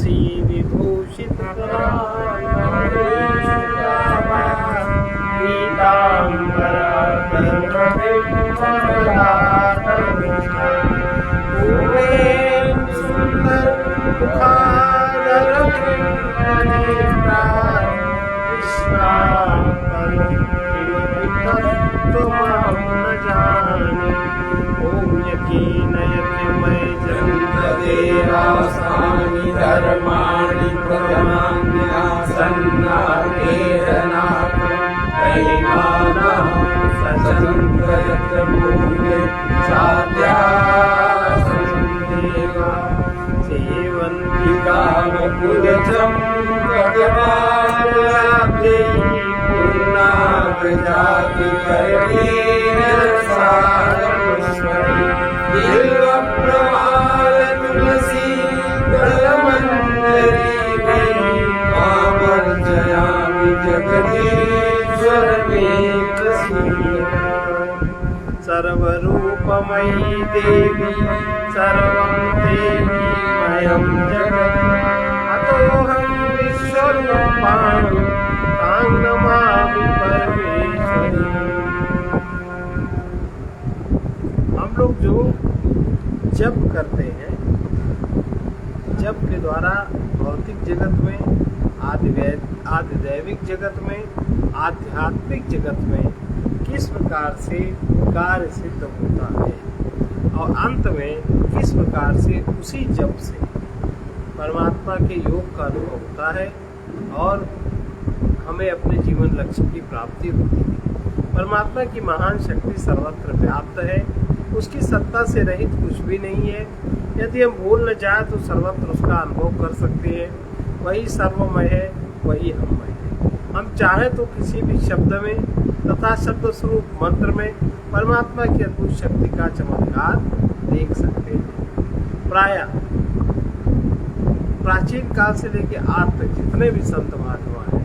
तुलसी विभूषित धर्माणि प्रथमान्यासन्नाकेरनाथैवानां सचन्द्रयत्रमूले साध्यासन्देवा सेवन्ति कामकुलजं भगवान्याब्धे पूर्णागजातिकरणेन सारमस्मरे बिल्वप्रवाल तुलसी दलमञ्जरी कामर्जयामि जगदीश्वर मे प्रसीद। सर्वरूपमयी देवी सर्वं देवीमयं जगत् अतोऽहं विश्वरूपाणि तां नमामि परमेश्वरी। हम लोग जो जप करते हैं, जप के द्वारा भौतिक जगत में, आधिदैविक जगत में, आध्यात्मिक जगत में किस प्रकार से कार्य सिद्ध होता है और अंत में किस प्रकार से उसी जप से परमात्मा के योग का अनुभव होता है और हमें अपने जीवन लक्ष्य की प्राप्ति होती है। परमात्मा की महान शक्ति सर्वत्र व्याप्त है, उसकी सत्ता से रहित कुछ भी नहीं है। यदि हम भूल न जाए तो सर्वत्र उसका अनुभव कर सकते हैं। वही सर्वमय है, वही हममय है। हम चाहें तो किसी भी शब्द में तथा शब्द स्वरूप मंत्र में परमात्मा की अद्भुत शक्ति का चमत्कार देख सकते हैं। प्राचीन काल से लेकर आज तक जितने भी संत महात्मा हैं,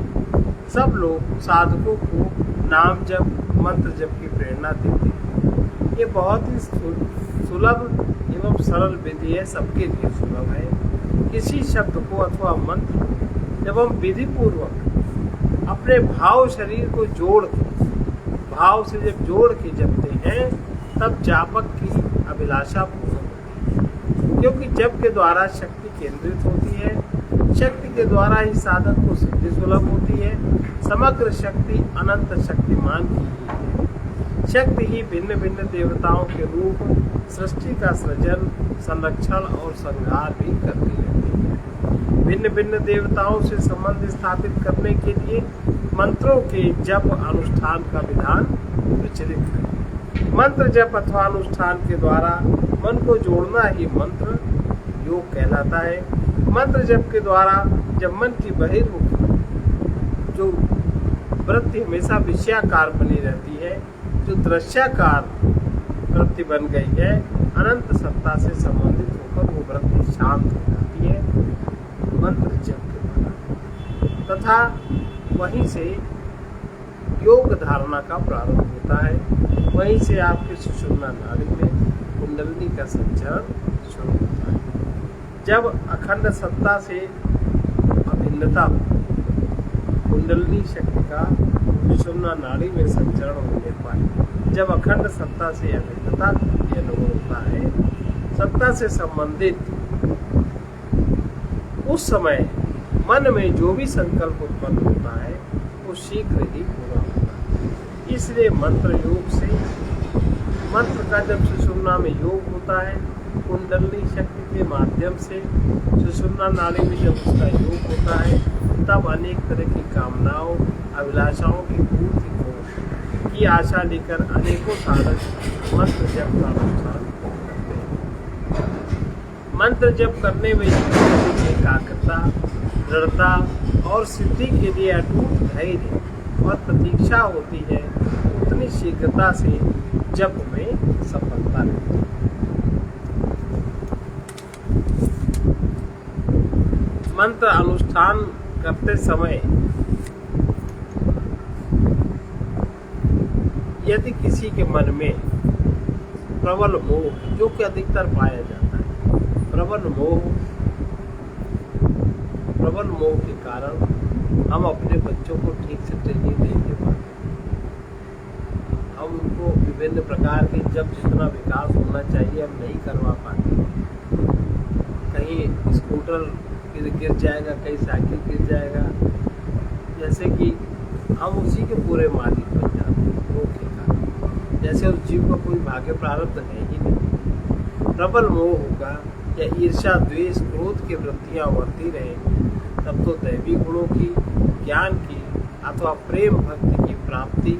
सब लोग साधकों को नाम जप, मंत्र जप की प्रेरणा देते हैं। ये बहुत ही सुलभ एवं सरल विधि है, सबके लिए सुलभ है। किसी शब्द को अथवा मंत्र को जब हम विधि पूर्वक अपने भाव शरीर को जोड़ के, भाव से जब जोड़ के जपते हैं, तब जापक की अभिलाषा पूर्ण होती है। क्योंकि जप के द्वारा शक्ति केंद्रित होती है, शक्ति के द्वारा ही साधक को सिद्धि सुलभ होती है। समग्र शक्ति अनंत शक्तिमान की ही है। शक्ति ही भिन्न भिन्न देवताओं के रूप सृष्टि का सृजन, संरक्षण और संहार भी करती रहती है। भिन्न भिन्न देवताओं से संबंध स्थापित करने के लिए मंत्रों के जप अनुष्ठान का विधान प्रचलित है। मंत्र जप अथवा अनुष्ठान के द्वारा मन को जोड़ना ही मंत्र योग कहलाता है। मंत्र जप के द्वारा जब मन की बहिर्मुखी जो वृत्ति हमेशा विषयाकार बनी रहती है, जो दृश्याकार वृत्ति बन गई है, अनंत सत्ता से संबंधित होकर वो वृत्ति शांत हो जाती है मंत्र जप के द्वारा। तथा वहीं से योग धारणा का प्रारंभ होता है। वहीं से आपके सुषुम्ना नाड़ी में कुंडलिनी का संचरण शुरू होता है। जब अखंड सत्ता से अभिन्नता कुंडलिनी शक्ति का सुषुम्ना नाड़ी में संचरण होने पर जब अखंड सत्ता से अभिन्नता अनुभव होता है, सत्ता से संबंधित उस समय मन में जो भी संकल्प उत्पन्न होता है वो शीघ्र ही पूरा होता है। इसलिए मंत्र योग से, मंत्र का जब सुषुम्ना में योग होता है, कुंडलिनी शक्ति के माध्यम से सुषुम्ना नाड़ी में जब उसका योग होता है, तब अनेक तरह की कामनाओं, अभिलाषाओं की पूर्ति की आशा लेकर अनेकों साधक मंत्र जप का अनुष्ठान करते हैं। मंत्र जप करने में एकाग्रता, दृढ़ता और सिद्धि के लिए अटूट धैर्य और प्रतीक्षा होती है, उतनी शीघ्रता से जप में सफलता मिलती है। मंत्र अनुष्ठान करते समय यदि किसी के मन में प्रबल मोह, जो कि अधिकतर पाया जाता है, प्रबल मोह प्रबल मोह के कारण हम अपने बच्चों को ठीक से ट्रेनिंग नहीं दे पाते। हम उनको विभिन्न प्रकार के जब जितना विकास होना चाहिए हम नहीं करवा पाते। कहीं स्कूटर गिर जाएगा, कहीं साइकिल गिर जाएगा, जैसे कि हम उसी के पूरे मालिक बन जाते हैं मोह के कारण। जैसे उस जीव का कोई भाग्य प्रारब्ध है ही नहीं। प्रबल मोह होगा या ईर्ष्या, द्वेष, क्रोध की वृत्तियां बढ़ती रहेंगी, तब तो दैवी गुणों की, ज्ञान की अथवा प्रेम भक्ति की प्राप्ति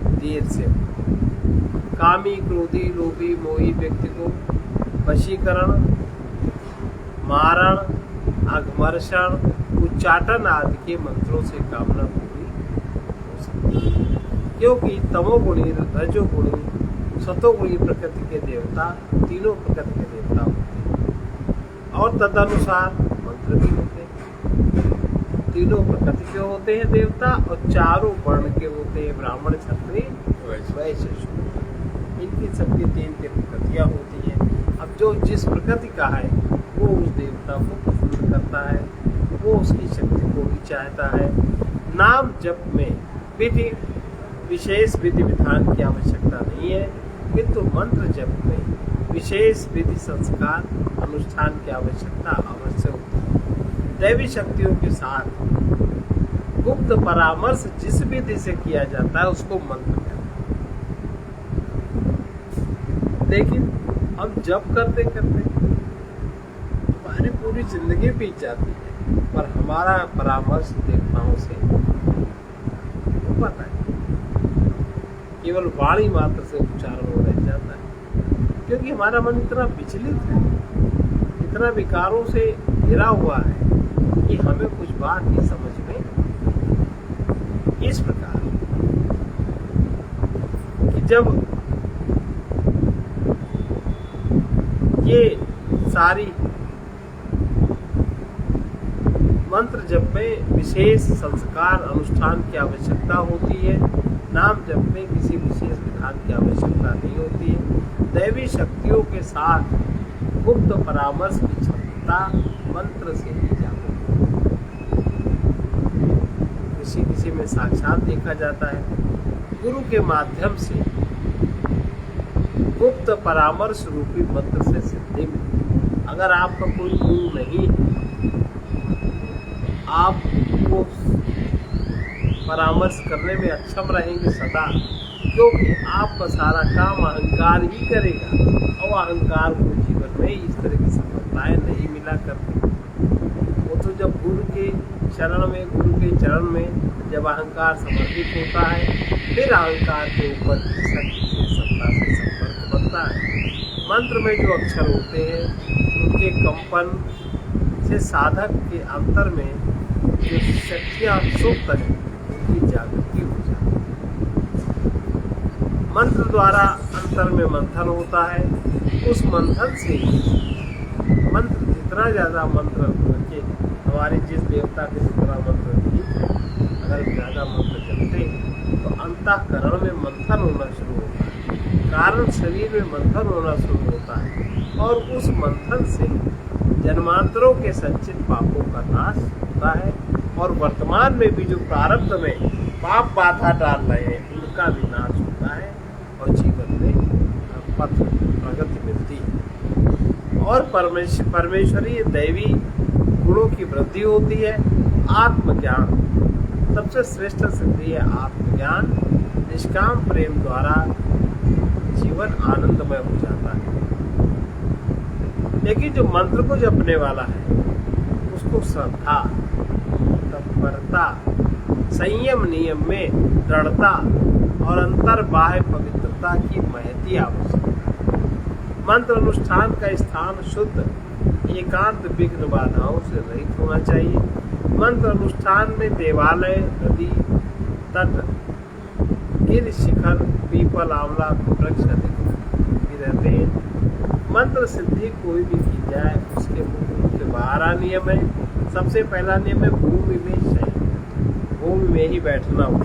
देर से हो। कामी, क्रोधी, लोभी, मोही व्यक्ति को वशीकरण, मारण, अघमर्षण, उच्चाटन आदि के मंत्रों से कामना पूरी हो सकती है, क्योंकि तमोगुणी, रजोगुणी, सतोगुणी प्रकृति के देवता तीनों प्रकृति के देवता होते हैं और तदनुसार मंत्र भी होते हैं। तीनों प्रकृति के होते हैं देवता और चारों वर्ण के होते हैं, ब्राह्मण, क्षत्रिय, वैश्य, शूद्र। इनकी सबकी तीन प्रकृतियां होती हैं। अब जो जिस प्रकृति का है वो उस देवता को पसंद करता है, वो उसकी शक्ति को भी चाहता है। नाम जप में विधि विशेष विधि विधान की आवश्यकता नहीं है, किंतु मंत्र जप में विशेष विधि संस्कार अनुष्ठान की आवश्यकता अवश्य होती है। दैवी शक्तियों के साथ गुप्त परामर्श जिस विधि से किया जाता है उसको मंत्र कहते हैं। लेकिन हम जप करते करते हमारी पूरी जिंदगी बीत जाती है, पर हमारा परामर्श देवताओं से पता है, केवल वाणी मात्र से उच्चारण हो रह जाता है, क्योंकि हमारा मन इतना विचलित है, इतना विकारों से घिरा हुआ है कि हमें कुछ बात नहीं समझ में। इस प्रकार कि जब ये सारी मंत्र जप में विशेष संस्कार अनुष्ठान की आवश्यकता होती है, नाम जप में किसी विशेष विधान की आवश्यकता नहीं होती है। दैवी शक्तियों के साथ गुप्त परामर्श की क्षमता मंत्र से ही जाती है। किसी किसी में साक्षात देखा जाता है। गुरु के माध्यम से गुप्त परामर्श रूपी मंत्र से सिद्धि मिलती। अगर आपका कोई गुरु नहीं है, आप वो परामर्श करने में अक्षम रहेंगे सदा, क्योंकि आपका सारा काम अहंकार ही करेगा और अहंकार को जीवन में इस तरह की सफलताएं नहीं मिला करती। वो तो जब गुरु के चरण में जब अहंकार समर्पित होता है, फिर अहंकार के ऊपर शक्ति से, सत्ता से संपर्क बनता है। मंत्र में जो अक्षर होते हैं उनके कंपन से साधक के अंतर में जो शक्तियां सुप्त है उनकी जागृति हो जाती है। मंत्र द्वारा अंतर में मंथन होता है। उस मंथन से मंत्र जितना ज्यादा मंत्र रखे, हमारे जिस देवता के जितना मंत्र अगर ज्यादा मंत्र जपते तो अंतःकरण में मंथन होना शुरू होता है, कारण शरीर में मंथन होना शुरू होता है और उस मंथन से जन्मांतरों के संचित पापों का नाश होता है और वर्तमान में भी जो प्रारब्ध में पाप बाधा डाल रहे हैं उनका भी नाश होता है और जीवन में पथ प्रगति मिलती है और परमेश्वरीय दैवी गुणों की वृद्धि होती है। आत्मज्ञान सबसे श्रेष्ठ सिद्धि है। आत्मज्ञान निष्काम प्रेम द्वारा जीवन आनंदमय हो जाता है। लेकिन जो मंत्र को जपने वाला है उसको श्रद्धा, तत्परता, संयम, नियम में दृढ़ता और अंतर बाह्य पवित्रता की महती आवश्यकता है। मंत्र अनुष्ठान का स्थान शुद्ध, एकांत, विघ्न बाधाओं से रहित होना चाहिए। मंत्र अनुष्ठान में देवालय, नदी तट, गिर शिखर, पीपल, आंवला वृक्ष भी रहते हैं। मंत्र सिद्धि कोई भी की जाए उसके मुख के 12 नियम है। सबसे पहला नियम है भूमि में शयन, भूमि में ही बैठना हो।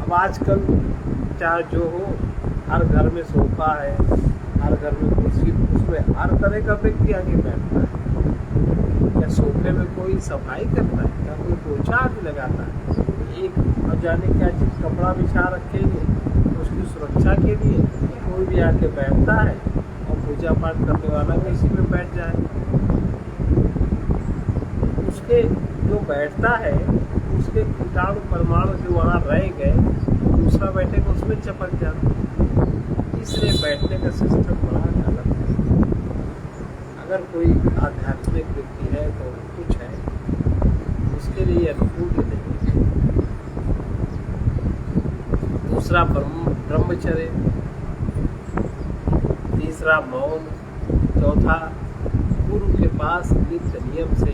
अब आजकल चाहे जो हो, हर घर में सोफा है, हर घर में कुर्सी, उसमें हर तरह का व्यक्ति आगे बैठता है या सोफे में कोई सफाई करता है या कोई पोछा भी लगाता है? एक अब जाने क्या चीज कपड़ा बिछा रखेंगे उसकी सुरक्षा के लिए, कोई भी आके बैठता है और पूजा पाठ करने वाला भी इसी में बैठ जाए। उसके जो बैठता है उसके कीटाणु परमाणु जो वहाँ रह गए, दूसरा बैठेगा उसमें चपक जाता। इसलिए बैठने का सिस्टम बड़ा गलत है। अगर कोई आध्यात्मिक व्यक्ति है तो कुछ है, उसके लिए अनुकूल नहीं है। दूसरा ब्रह्मचर्य, तीसरा मौन, चौथा गुरु के पास नित्य नियम से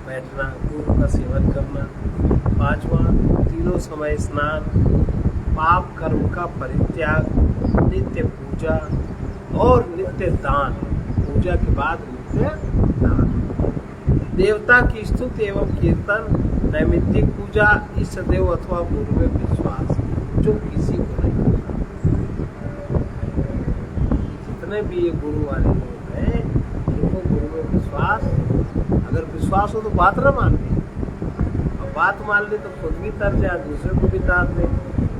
बैठना, गुरु का सेवन करना, पांचवा तीनों समय स्नान, पाप कर्म का परित्याग, नित्य पूजा और नित्य दान। पूजा के बाद नित्य दान, देवता की स्तुति एवं कीर्तन, नैमित्तिक पूजा, इष्ट देव अथवा गुरु में विश्वास जो किसी को नहीं होता। जितने भी ये गुरु वाले लोग हैं इनको गुरु में विश्वास, अगर विश्वास हो तो बात न मानते, और बात मान ले तो खुद भी तर जाए, दूसरे को भी तार दे।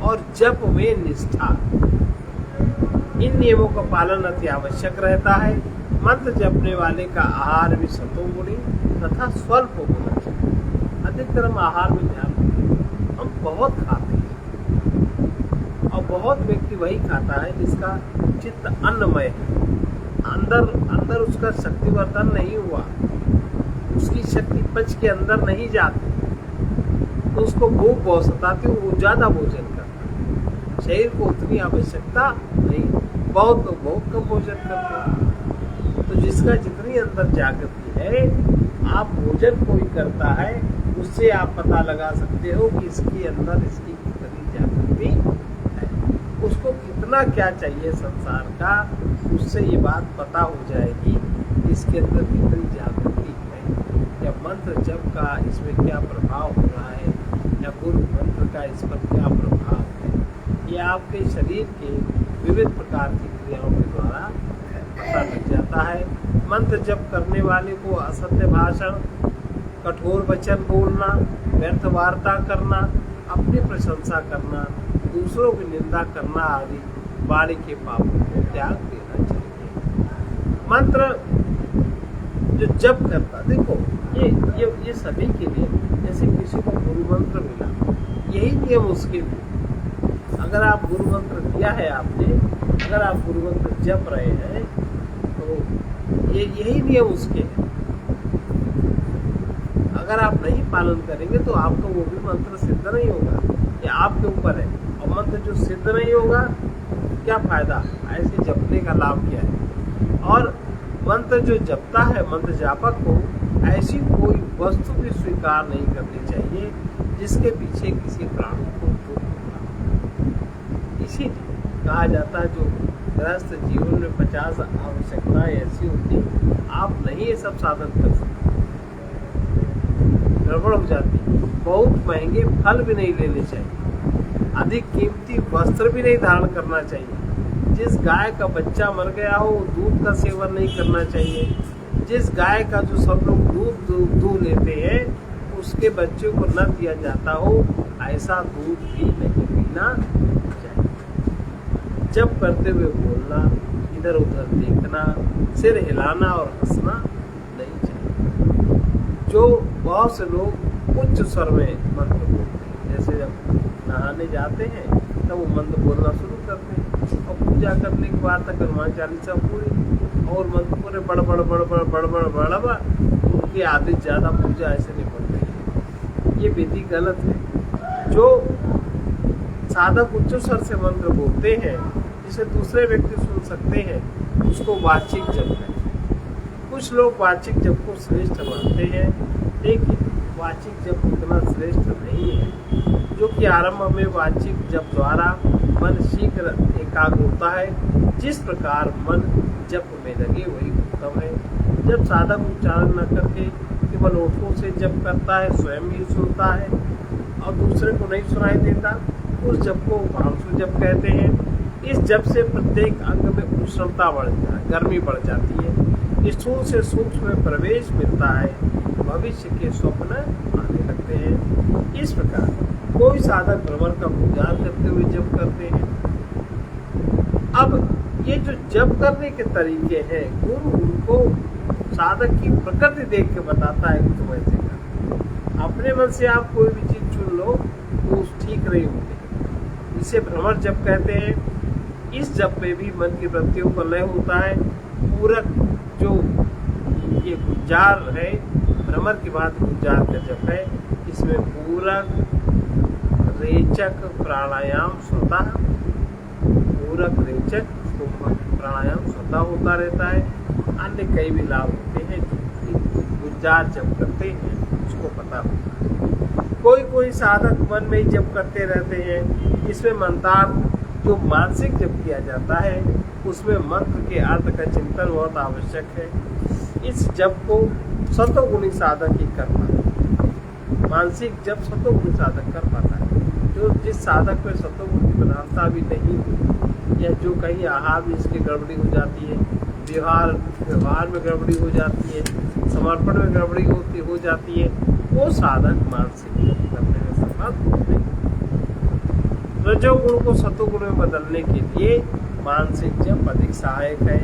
और जप में निष्ठा, इन नियमों का पालन अति आवश्यक रहता है। मंत्र जपने वाले का आहार भी सतोगुणी तथा स्वल्प होना चाहिए। अधिकतर हम आहार में ध्यान दें, हम बहुत खाते हैं और बहुत व्यक्ति वही खाता है जिसका चित्त अन्नमय है, अंदर उसका शक्तिवर्धन नहीं हुआ, उसकी शक्ति पच के अंदर नहीं जाती, तो उसको भूख बहुत सताती, वो ज्यादा भोजन करता है। शरीर को उतनी आवश्यकता नहीं, बहुत लोग बहुत कम भोजन करते हैं। तो जिसका जितनी अंदर जागृति है, आप भोजन कोई करता है उससे आप पता लगा सकते हो कि इसके अंदर इसकी कितनी जागृति है, उसको कितना क्या चाहिए संसार का, उससे ये बात पता हो जाएगी इसके अंदर कितनी जागृति है, या मंत्र जप का इसमें क्या प्रभाव हो रहा है, या गुरु मंत्र का इस पर क्या प्रभाव है। ये आपके शरीर के विविध प्रकार की क्रियाओं के द्वारा पता लग जाता है। मंत्र जप करने वाले को असत्य भाषण, कठोर वचन बोलना, व्यर्थ वार्ता करना, अपनी प्रशंसा करना, दूसरों की निंदा करना आदि वाणी के पापों को त्याग देना चाहिए। मंत्र जो जप करता, देखो ये सभी के लिए, जैसे किसी को गुरु मंत्र मिला, यही नियम उसके लिए। अगर आप गुरु मंत्र दिया है आपने, अगर आप गुरु मंत्र जप रहे हैं तो यही नियम उसके हैं। अगर आप नहीं पालन करेंगे तो आपका वो भी मंत्र सिद्ध नहीं होगा, ये आपके ऊपर है। और मंत्र जो सिद्ध नहीं होगा क्या फायदा, ऐसे जपने का लाभ क्या है। और मंत्र जो जपता है, मंत्र जापक को ऐसी कोई वस्तु भी स्वीकार नहीं करनी चाहिए जिसके पीछे किसी प्राणी को दुख होगा। इसीलिए कहा जाता है जो गृहस्थ जीवन में 50 आवश्यकताएं ऐसी होती, आप नहीं ये सब साधन कर सकते, गड़बड़ हो जाती। बहुत महंगे फल भी नहीं लेने चाहिए, अधिक कीमती वस्त्र भी नहीं धारण करना चाहिए। जिस गाय का बच्चा मर गया हो दूध का सेवन नहीं करना चाहिए। जिस गाय का जो सब लोग दूध लेते हैं उसके बच्चे को न दिया जाता हो, ऐसा दूध भी नहीं पीना चाहिए। जब करते हुए बोलना, इधर उधर देखना, सिर हिलाना और हंसना नहीं चाहिए। जो बहुत से लोग उच्च स्वर में मंत्र बोलते हैं, जैसे जब नहाने जाते हैं तब वो मंत्र बोलना शुरू करते हैं, और पूजा करने के बाद तक हनुमान चालीसा पूरी और मंत्र पूरे बड़बड़ उनकी आदत ज्यादा पूजा ऐसे नहीं पड़ रही है। ये विधि गलत है। जो साधक उच्च स्वर से मंत्र बोलते हैं जिसे दूसरे व्यक्ति सुन सकते हैं, उसको वाचिक जप है। कुछ लोग वाचिक जप को श्रेष्ठ मानते हैं, लेकिन वाचिक जप उतना श्रेष्ठ नहीं है। जो कि आरंभ में वाचिक जप द्वारा मन शीघ्र एकाग्र होता है, जिस प्रकार मन जप में लगे वही उत्तम है। जब साधक उच्चारण न करके केवल ओठों से जप करता है, स्वयं ही सुनता है और दूसरे को नहीं सुनाई देता, उस जप को भावसु जप कहते हैं। इस जप से प्रत्येक अंग में उष्णता बढ़ जाती है, गर्मी बढ़ जाती है, स्थूल से सूक्ष्म में प्रवेश मिलता है, भविष्य के स्वप्न आने लगते हैं। इस प्रकार कोई साधक भ्रमर का गुजार करते हुए जप करते हैं। अब ये जो जप करने के तरीके हैं, गुरु उनको साधक की प्रकृति देख के बताता है कि तुम ऐसे कर। अपने मन से आप कोई भी चीज चुन लो तो ठीक नहीं होती। इसे भ्रमर जप कहते हैं। इस जप में भी मन की वृत्तियों का लय होता है। पूरक जो ये गुजार है, भ्रमर की बात गुजार का जप है, इसमें पूरक, रेचक, प्राणायाम स्वतः, पूरक, रेचक, प्राणायाम स्वतः होता रहता है। अन्य कई भी लाभ होते हैं जो गुजार जप करते हैं उसको पता होता है। कोई कोई साधक मन में ही जप करते रहते हैं। इसमें मंत्रार्थ जो मानसिक जप किया जाता है उसमें मंत्र के अर्थ का चिंतन बहुत आवश्यक है। इस जप को सतोगुणी साधक ही कर पाता है। मानसिक जप सतोगुणी साधक कर पाता है। जो जिस साधक में सतोगुण की प्रधानता भी नहीं हुई, या जो कहीं आहार में इसकी गड़बड़ी हो जाती है, व्यवहार में गड़बड़ी हो जाती है, समर्पण में गड़बड़ी हो जाती है, वो साधक मानसिक जप करने में समर्थ नहीं। रजोगुण को सतोगुण में बदलने के लिए मानसिक जप अधिक सहायक है।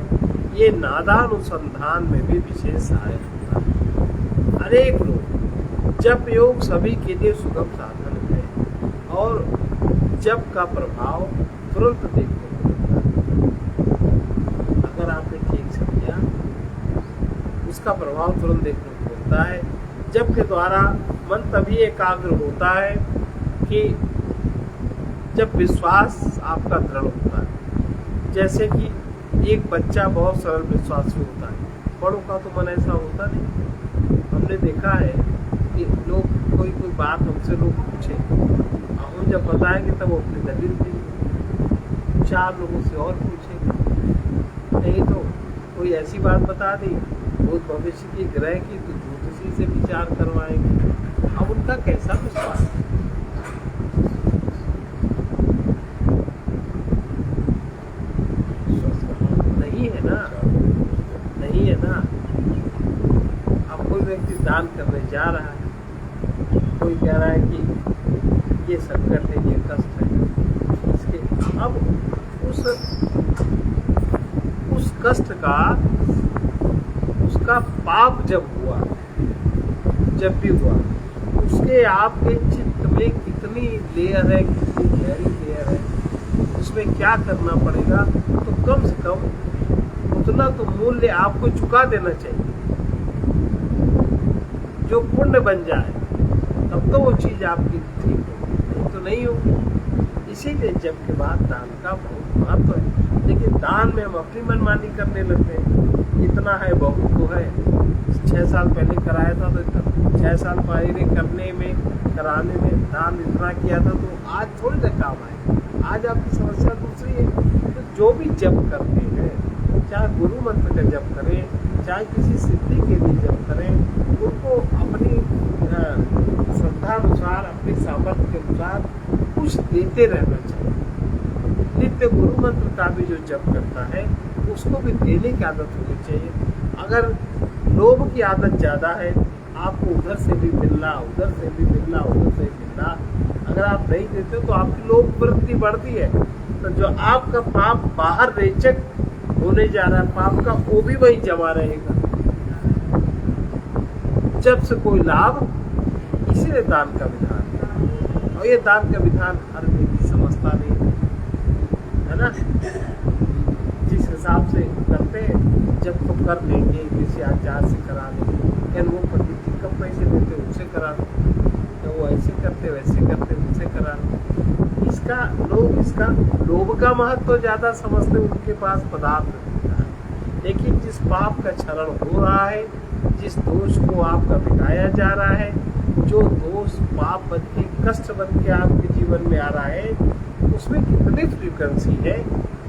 ये नादानुसंधान में भी विशेष सहायक होता है। अनेक लोग जप योग सभी के लिए सुगम साधन है और जप का प्रभाव तुरंत देखने को मिलता है। अगर आपने ठीक से किया उसका प्रभाव तुरंत देखने को मिलता है। जप के द्वारा मन तभी एकाग्र होता है कि जब विश्वास आपका दृढ़ होता है। जैसे कि एक बच्चा बहुत सरल विश्वासी होता है, बड़ों का तो मन ऐसा होता नहीं। हमने देखा है कि लोग कोई बात हमसे लोग पूछे, हम जब बताएंगे तब वो अपनी दलील देंगे, 4 लोगों से और पूछेंगे, नहीं तो कोई ऐसी बात बता दी बहुत भविष्य की ग्रह की तो ज्योतिषी से विचार करवाएंगे। अब उनका कैसा विश्वास है? नहीं है ना। अब कोई व्यक्ति दान करने जा रहा है, कोई कह रहा है कि ये संकट है, ये कष्ट है, इसके अब उस कष्ट का उसका पाप जब भी हुआ उसके आपके चित्त में कितनी लेयर है, कितनी गहरी लेयर है, उसमें क्या करना पड़ेगा, तो कम से कम उतना तो मूल्य आपको चुका देना चाहिए जो पुण्य बन जाए, तब तो वो चीज आपकी ठीक होगी, नहीं तो नहीं होगी। इसीलिए जब के बाद दान का बहुत महत्व है। लेकिन दान में हम अपनी मनमानी करने लगते हैं, इतना है बहुत तो है। 6 साल पहले कराया था तो 6 साल पहले कराने में दान इतना किया था तो आज थोड़ी ना काम आए। आज आपकी समस्या दूसरी है। तो जो भी जप करते हैं, चाहे गुरु मंत्र का जप करें, चाहे किसी सिद्धि के लिए जप करें, उनको अपनी श्रद्धा अनुसार, अपनी सामर्थ्य के अनुसार कुछ देते रहना चाहिए। नित्य गुरु मंत्र का भी जो जप करता है उसको भी देने की आदत होनी चाहिए। अगर लोभ की आदत ज्यादा है, आपको उधर से भी मिलना, उधर से भी मिलना, उधर से भी मिलना, अगर आप नहीं देते तो आपकी लोभ वृत्ति बढ़ती है, तो जो आपका पाप बाहर रेचक होने जा रहा है पाप का, वो भी वही जमा रहेगा। जब से कोई लाभ, इसीलिए दान का विधान है। और ये दान का विधान हर व्यक्ति समझता नहीं है ना। जिस हिसाब से करते हैं, जब तो कर लेंगे, किसी आचार से करा लेंगे, लेकिन वो पंडित जी कब पैसे देते उनसे करा लो, तो वो ऐसे करते वैसे करते उनसे करा लो। इसका लोभ का महत्व ज्यादा समझते, उनके पास पदार्थ होता है। लेकिन जिस पाप का क्षरण हो रहा है, जिस दोष को आपका मिटाया जा रहा है, जो दोष पाप बन के, कष्ट बन के आपके जीवन में आ रहा है, उसमें कितनी फ्रीक्वेंसी है,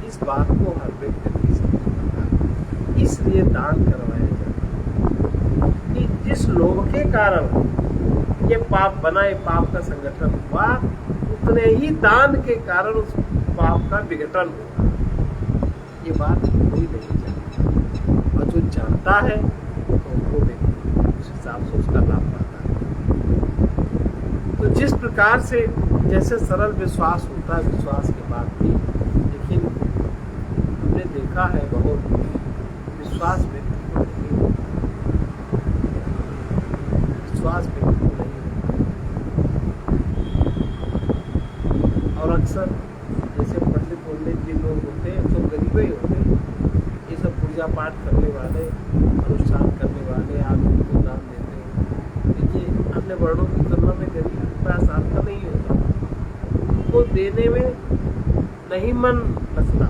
इस बात को हर व्यक्ति नहीं समझता। इसलिए दान करवाया जाता है कि जिस लोभ के कारण ये पाप बना, ये पाप का संगठन हुआ, उतने ही दान के कारण उस पाप का विघटन हुआ। ये बात कोई नहीं जानता। और जो कुछ जानता है तो वो व्यक्ति उस हिसाब से उसका लाभ पाता है। तो जिस प्रकार से जैसे सरल विश्वास होता है विश्वास के बाद भी, लेकिन हमने देखा है बहुत विश्वास व्यक्ति को नहीं होता, विश्वास व्यक्ति को नहीं होता। और अक्सर जैसे पंडित पंडित जिन लोग होते हैं तो गरीब ही होते हैं, ये सब पूजा पाठ करने वाले, अनुष्ठान करने वाले, आदमी को दान देते हैं। देखिए अन्य वर्णों की तुलना में गरीब का सार्थक नहीं होता, उनको देने में नहीं मन लगता,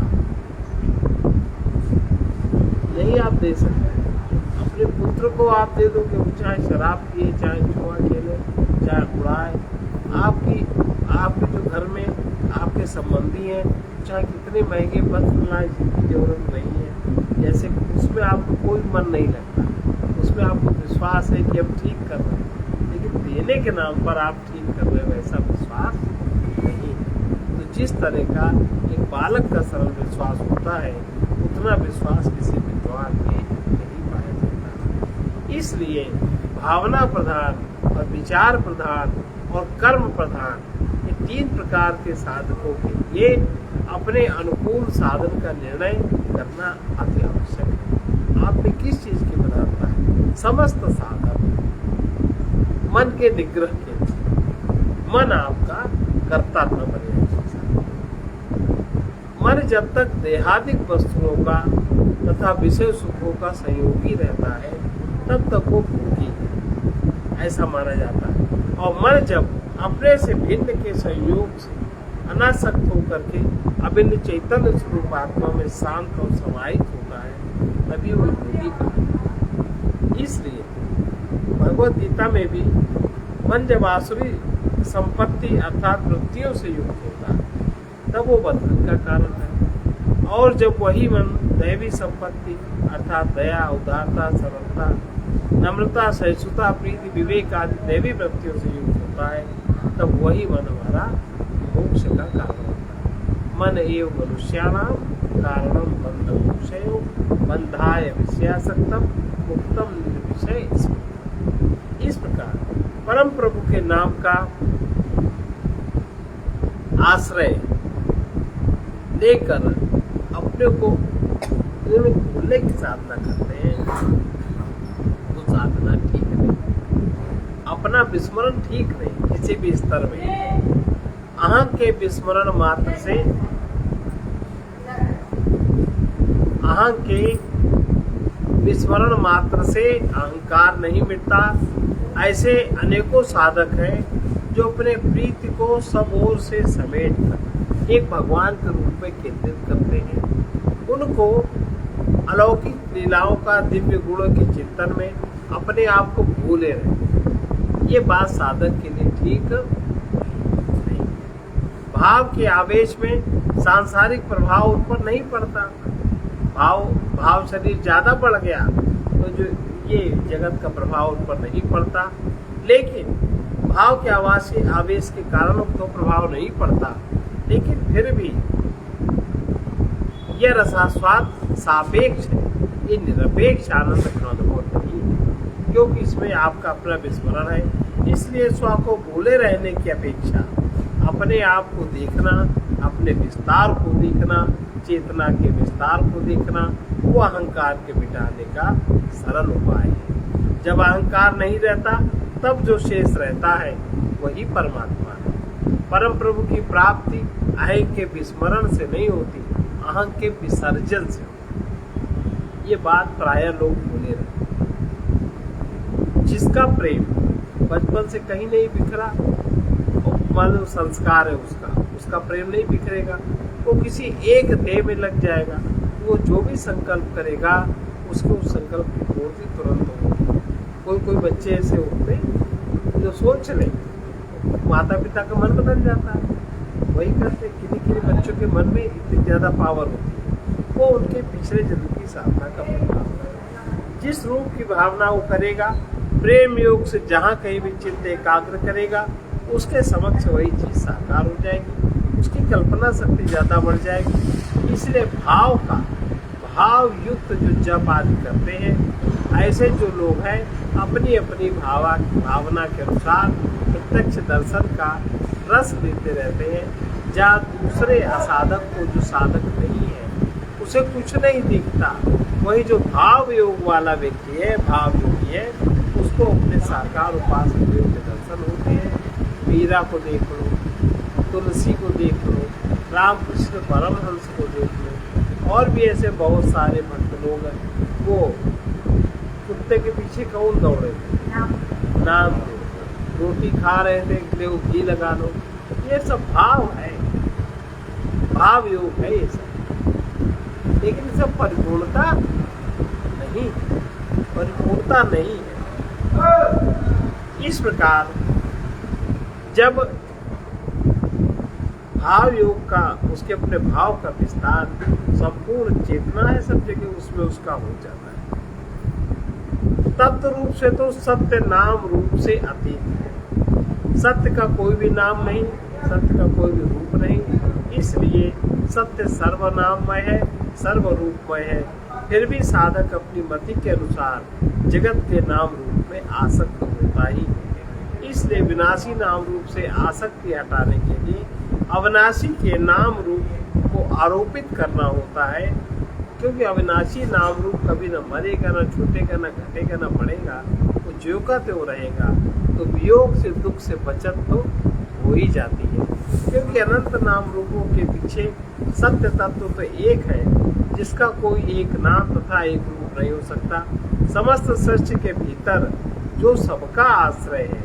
नहीं आप दे सकते। अपने पुत्र को आप दे दोगे, वो चाहे शराब पिए, चाहे जुआ खेले, चाहे उड़ाए, आपके जो घर में आपके संबंधी हैं, चाहे कितने महंगे वस्त्र लाए जिनकी जरूरत नहीं है, जैसे उसमें आपको कोई मन नहीं लगता, उसमें आपको विश्वास है कि हम ठीक कर रहे हैं, लेकिन देने के नाम पर आप ठीक कर रहे हो, वैसा विश्वास नहीं है। तो जिस तरह का एक बालक का सरल विश्वास होता है, उतना विश्वास किसी विद्वान में नहीं पाया जाता। इसलिए भावना प्रधान और विचार प्रधान और कर्म प्रधान, ये 3 प्रकार के साधकों के लिए अपने अनुकूल साधन का निर्णय करना अति आवश्यक है। आप में किस चीज की प्रधानता है? समस्त साधन मन के निग्रह के लिए। मन आपका कर्ता न बने। मन जब तक देहादिक वस्तुओं का तथा विषय सुखों का संयोगी रहता है तब तक वो भोगी है, ऐसा माना जाता है। और मन जब अपने से भिन्न के संयोग से अनासक्त होकर के अभिन्न चैतन्य स्वरूप आत्मा में शांत और समाहित होता है, तभी वो योगी का। इसलिए भगवद गीता में भी मन जब आसुरी संपत्ति अर्थात वृत्तियों से युक्त होता है तब वो बंधन का कारण है, और जब वही मन दैवी संपत्ति अर्थात दया, उदारता, सरलता, नम्रता, सहिष्णुता, प्रीति, विवेक आदि दैवी वृत्तियों से युक्त होता है, तब वही मन हमारा मोक्ष का कारण होता है। मन एव मनुष्याणाम कारणम बंधं विषयो बंधाय विषयासक्तम मुक्तम निर्विषय। इस प्रकार परम प्रभु के नाम का आश्रय लेकर अपने को भूलने की साधना करते हैं, तो साधना ठीक नहीं, अपना विस्मरण ठीक नहीं। किसी भी स्तर में अहं के विस्मरण मात्र से, अहं के विस्मरण मात्र से अहंकार नहीं मिटता। ऐसे अनेकों साधक हैं जो अपने प्रीति को सब ओर से समेट कर एक भगवान के रूप में केंद्रित करते हैं। उनको अलौकिक लीलाओं का दिव्य गुणों के चिंतन में अपने आप को भूले रहे। ये बात साधक के लिए ठीक नहीं। भाव के आवेश में सांसारिक प्रभाव उन पर नहीं पड़ता। भाव शरीर ज्यादा बढ़ गया तो जो ये जगत का प्रभाव उन पर नहीं पड़ता, लेकिन भाव के आवेश के कारण तो प्रभाव नहीं पड़ता, लेकिन फिर भी यह रसास्वाद सापेक्ष है, ये निरपेक्ष आनंद का अनुभव नहीं है, क्योंकि इसमें आपका अपना विस्मरण है। इसलिए स्व को भूले रहने की अपेक्षा अपने आप को देखना, अपने विस्तार को देखना, चेतना के विस्तार को देखना, वो अहंकार के मिटाने का सरल उपाय है। जब अहंकार नहीं रहता तब जो शेष रहता है वही परमात्मा है। परम प्रभु की प्राप्ति अहं के विस्मरण से नहीं होती, अहं के विसर्जन से होती। ये बात प्रायः लोग भूले रहे। जिसका प्रेम बचपन से कहीं नहीं बिखरा, मान संस्कार है उसका प्रेम नहीं बिखरेगा, वो किसी एक देह में लग जाएगा। वो जो भी संकल्प करेगा उसको उस संकल्प की पूर्ति तुरंत होगी। कोई बच्चे ऐसे होते हैं जो सोच ले, माता पिता का मन बदल जाता है, वही करते। किन्हीं बच्चों के मन में इतनी ज्यादा पावर होती है, वो उनके पिछले जन्म की साधना का प्रभाव है। जिस रूप की भावना वो करेगा, प्रेम योग से जहाँ कहीं भी चित्त एकाग्र करेगा, उसके समक्ष वही चीज साकार हो जाएगी, उसकी कल्पना शक्ति ज्यादा बढ़ जाएगी। इसलिए भाव भाव युक्त जो जप आदि करते हैं, ऐसे जो लोग हैं अपनी अपनी भावना के अनुसार प्रत्यक्ष दर्शन का रस लेते रहते हैं। जहाँ दूसरे असाधक को, जो साधक नहीं है, उसे कुछ नहीं दिखता, वही जो भाव योग वाला व्यक्ति है, भाव योगी है, उसको अपने साकार उपासक देव के दर्शन होते हैं। मीरा को देख लो, तुलसी को देख लो, रामकृष्ण परमहंस को देख लो, और भी ऐसे बहुत सारे भक्त लोग हैं। वो कुत्ते के पीछे कौन दौड़े थे? नाम दो। रोटी खा रहे थे, ले घी लगा लो। ये सब भाव है, भाव योग है ये सब। लेकिन सब परिपूर्णता नहीं, परिपूर्णता नहीं है। इस प्रकार जब भाव योग का, उसके अपने भाव का विस्तार संपूर्ण चेतना है सब जगह, उसमें उसका हो जाता है। तत्व रूप से तो सत्य नाम रूप से अतीत है। सत्य का कोई भी नाम नहीं, सत्य का कोई भी रूप नहीं, इसलिए सत्य सर्वनाममय है, सर्वरूपमय है। फिर भी साधक अपनी मति के अनुसार जगत के नाम रूप में आसक्त होता ही है। इसलिए विनाशी नाम रूप से आसक्ति हटाने के लिए अविनाशी के नाम रूप को आरोपित करना होता है, क्योंकि अविनाशी नाम रूप कभी न मरेगा, न छूटेगा, न घटेगा, न बढ़ेगा, वो ज्यों का त्यों रहेगा। तो वियोग से, दुख से बचत तो हो ही जाती है, क्योंकि अनंत नाम रूपों के पीछे सत्य तत्व तो एक है, जिसका कोई एक नाम तथा एक रूप नहीं हो सकता। समस्त सृष्टि के भीतर जो सबका आश्रय है,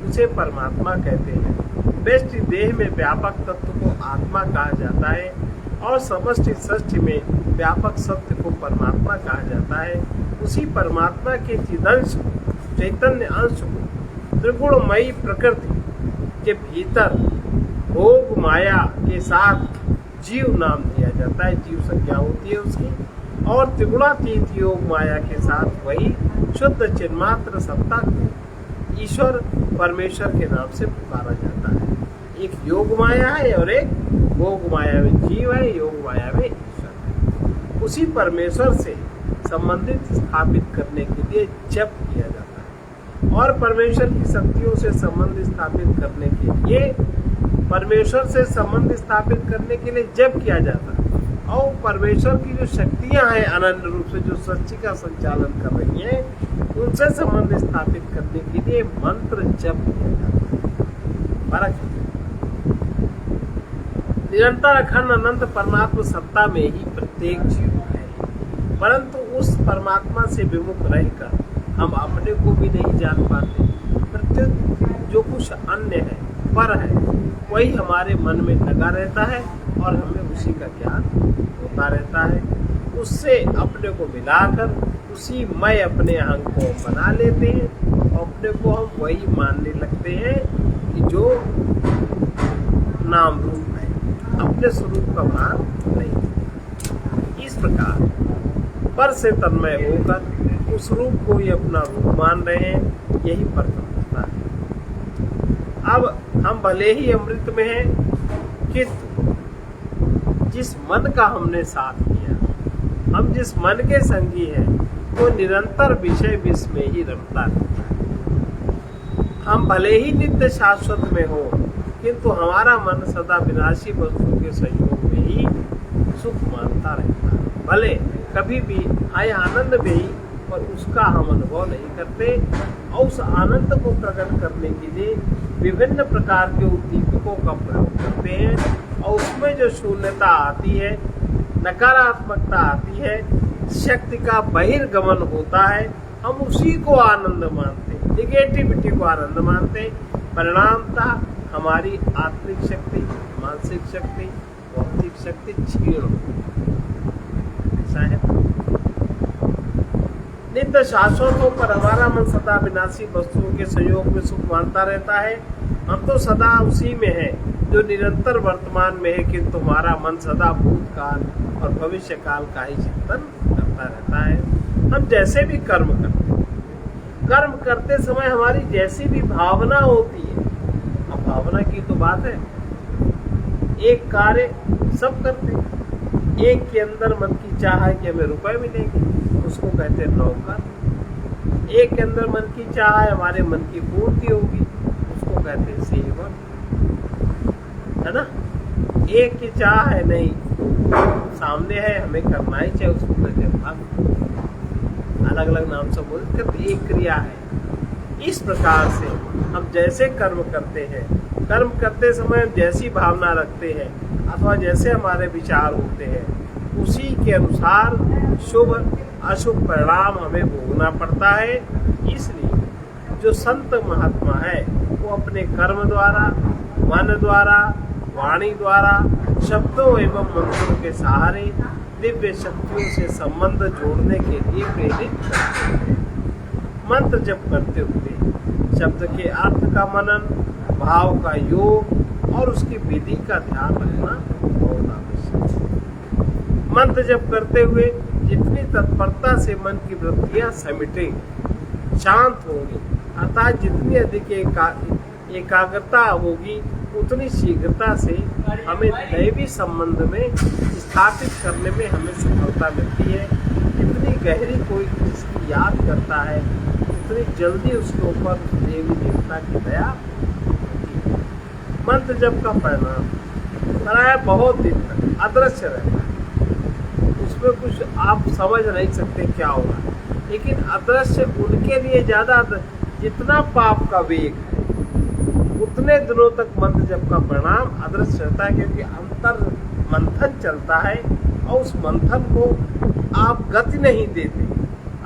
उसे परमात्मा कहते हैं। व्यष्टि देह में व्यापक तत्व को आत्मा कहा जाता है, और समष्टि सृष्टि में व्यापक सत्य को परमात्मा कहा जाता है। उसी परमात्मा के चिदंश को, चैतन्य अंश को त्रिगुणमयी प्रकृति के भीतर भोग माया के साथ जीव नाम दिया जाता है, जीव संज्ञा होती है उसकी। और त्रिगुणातीत योग माया के साथ वही शुद्ध चिन्मात्र सत्ता को ईश्वर परमेश्वर के नाम से पुकारा जाता है। एक योग माया है और एक भोग माया में जीव है, योग माया में ईश्वर है। उसी परमेश्वर से संबंधित स्थापित करने के लिए जप किया जाता है, और परमेश्वर की शक्तियों से संबंध स्थापित करने के लिए, परमेश्वर से संबंध स्थापित करने के लिए जप किया जाता है। और परमेश्वर की जो शक्तियां हैं अनन्य रूप से, जो सृष्टि का संचालन कर रही हैं, उनसे संबंध स्थापित करने के लिए मंत्र जप किया जाता है। फर्क है। निरंतर अखंड अनंत परमात्मा सत्ता में ही प्रत्येक जीव है, परंतु उस परमात्मा से विमुख रहकर हम अपने को भी नहीं जान पाते। प्रत्युत जो कुछ अन्य है, पर है, वही हमारे मन में लगा रहता है, और हमें उसी का ज्ञान होता रहता है। उससे अपने को मिलाकर उसी मैं अपने अहंग को बना लेते हैं, और अपने को हम वही मानने लगते हैं कि जो नाम रूप है, अपने स्वरूप का भान नहीं। इस प्रकार पर से तन्मय होकर उस रूप को ही अपना रूप मान रहे हैं, यही परमात्मा है। अब हम भले ही अमृत में हैं, किंतु जिस मन का हमने साथ किया, हम जिस मन के संगी हैं, वो निरंतर विषय विष में ही रमता रहता है। हम भले ही नित्य शाश्वत में हो, किंतु हमारा मन सदा विनाशी वस्तु के सहयोग में ही सुख मानता रहता है। भले कभी भी आए आनंद में ही, पर उसका हम अनुभव नहीं करते, और उस आनंद को प्रकट करने के लिए विभिन्न प्रकार के उद्दीपकों का प्रयोग करते हैं, और उसमें जो शून्यता आती है, नकारात्मकता आती है, शक्ति का बहिर्गमन होता है, हम उसी को आनंद मानते हैं, निगेटिविटी को आनंद मानते हैं। परिणामतः हमारी आत्मिक शक्ति, मानसिक शक्ति, भौतिक शक्ति क्षीण ऐसा है। नित्य शाश्वत होकर हमारा मन सदा विनाशी वस्तुओं के सहयोग में सुख मानता रहता है। हम तो सदा उसी में है जो निरंतर वर्तमान में है, किंतु हमारा मन सदा भूतकाल और भविष्य काल का ही चिंतन करता रहता है। हम जैसे भी कर्म करते समय हमारी जैसी भी भावना होती है, अब भावना की तो बात है, एक कार्य सब करते हैं, एक के अंदर मन की चाह है कि हमें रुपए मिलेंगे, उसको कहते हैं नौकर। एक के अंदर मन की चाह है हमारे मन की पूर्ति होगी, उसको कहते हैं सेवक, है ना। एक की चाह है नहीं, सामने है हमें करना ही चाहिए, उसको कहते हैं भक्त। अलग अलग नाम से बोलते, एक क्रिया है। इस प्रकार से हम जैसे कर्म करते हैं, कर्म करते समय हम जैसी भावना रखते हैं अथवा जैसे हमारे विचार होते हैं, उसी के अनुसार शुभ अशुभ परिणाम हमें भोगना पड़ता है। इसलिए जो संत महात्मा है वो अपने कर्म द्वारा, मन द्वारा, वाणी द्वारा, शब्दों एवं मंत्रों के सहारे दिव्य शक्तियों से संबंध जोड़ने के लिए प्रेरित करते हैं। मंत्र जप करते हुए शब्द के अर्थ का मनन, भाव का योग और उसकी विधि का ध्यान रखना बहुत आवश्यक है। मंत्र जप करते हुए जितनी तत्परता से मन की वृत्तियां समेटेंगी, शांत होंगी, अर्थात जितनी अधिक एकाग्रता होगी, उतनी शीघ्रता से हमें दैवी संबंध में स्थापित करने में हमें सफलता मिलती है। जितनी गहरी कोई जिसकी याद करता है, उतनी जल्दी उसके ऊपर देवी देवता की दया होती है। मंत्र जप का परिणाम प्राय बहुत दिन तक अदृश्य रहता है, उसमें कुछ आप समझ नहीं सकते क्या होगा, लेकिन अदृश्य उनके लिए ज्यादा, जितना पाप का वेग है उतने दिनों तक मंत्र जप का परिणाम अदृश्य रहता है, क्योंकि अंतर मंथन चलता है और उस मंथन को आप गति नहीं देते,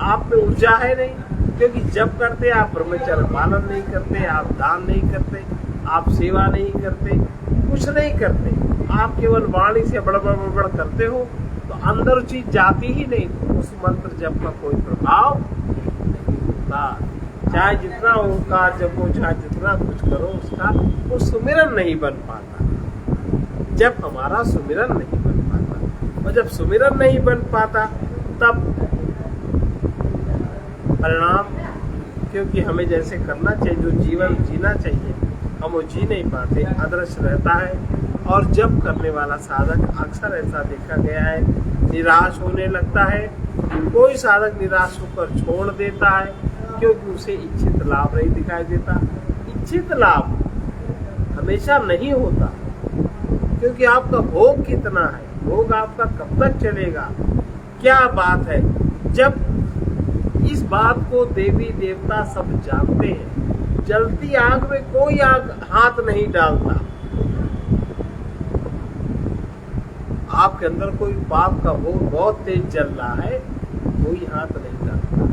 आप में ऊर्जा है नहीं, क्योंकि जप करते आप ब्रह्मचर्य पालन नहीं करते, आप दान नहीं करते, आप सेवा नहीं करते, कुछ नहीं करते, आप केवल वाणी से बड़बड़ बड़बड़ करते हो, तो अंदर चीज जाती ही नहीं, तो उस मंत्र जप का कोई प्रभाव नहीं होता। चाहे जितना ओंकार जपो, चाहे जितना कुछ करो, उसका वो सुमिरन नहीं बन पाता, जब हमारा सुमिरन नहीं बन पाता। और जब सुमिरन नहीं बन पाता तब परिणाम, क्योंकि हमें जैसे करना चाहिए, जो जीवन जीना चाहिए, हम वो जी नहीं पाते, अदृश्य रहता है। और जब करने वाला साधक अक्सर ऐसा देखा गया है, निराश होने लगता है। कोई साधक निराश होकर छोड़ देता है, क्योंकि उसे इच्छित लाभ नहीं दिखाई देता। इच्छित लाभ हमेशा नहीं होता, क्योंकि आपका भोग कितना है, भोग आपका कब तक चलेगा, क्या बात है। जब इस बात को देवी देवता सब जानते हैं, जलती आग में कोई आग हाथ नहीं डालता। आपके अंदर कोई पाप का भोग बहुत तेज जल रहा है, कोई हाथ नहीं डालता,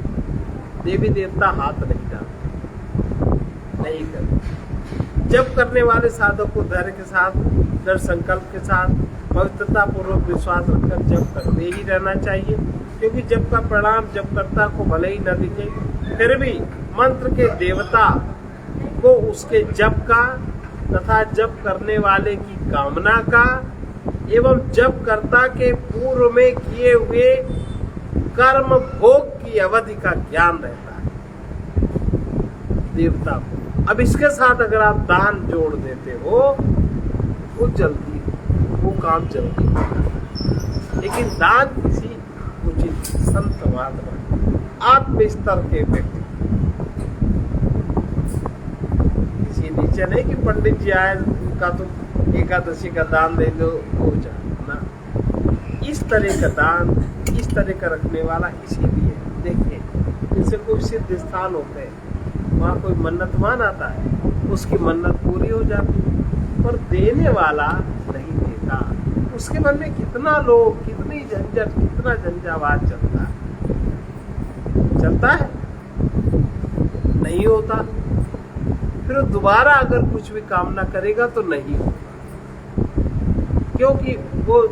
देवी देवता हाथ नहीं डालते, नहीं करते। जब करने वाले साधक को धैर्य के साथ, दृढ़ संकल्प के साथ, पवित्रता पूर्वक विश्वास रखकर जप करते ही रहना चाहिए, क्योंकि जप का परिणाम जपकर्ता को भले ही न दिखे, फिर भी मंत्र के देवता को उसके जप का तथा जप करने वाले की कामना का एवं जपकर्ता के पूर्व में किए हुए कर्म भोग की अवधि का ज्ञान रहता है देवता को। अब इसके साथ अगर आप दान जोड़ देते हो, वो जल्दी, वो काम जल्दी होता है। लेकिन दान किसी उचित संत महात्मा आत्म स्तर के व्यक्ति, किसी नीचे नहीं कि पंडित जी आए उनका तुम एकादशी का दान दे दो हो जाए ना। इस तरह का दान, इस तरह का रखने वाला इसीलिए, देखिए जैसे कोई सिद्ध स्थान होते हैं, वहाँ कोई मन्नत मान आता है, उसकी मन्नत पूरी हो जाती है, पर देने वाला नहीं देता। उसके मन में कितना लोग, कितनी झंझट, कितना झंझावात चलता है, नहीं होता। फिर दोबारा अगर कुछ भी कामना करेगा तो नहीं होगा, क्योंकि वो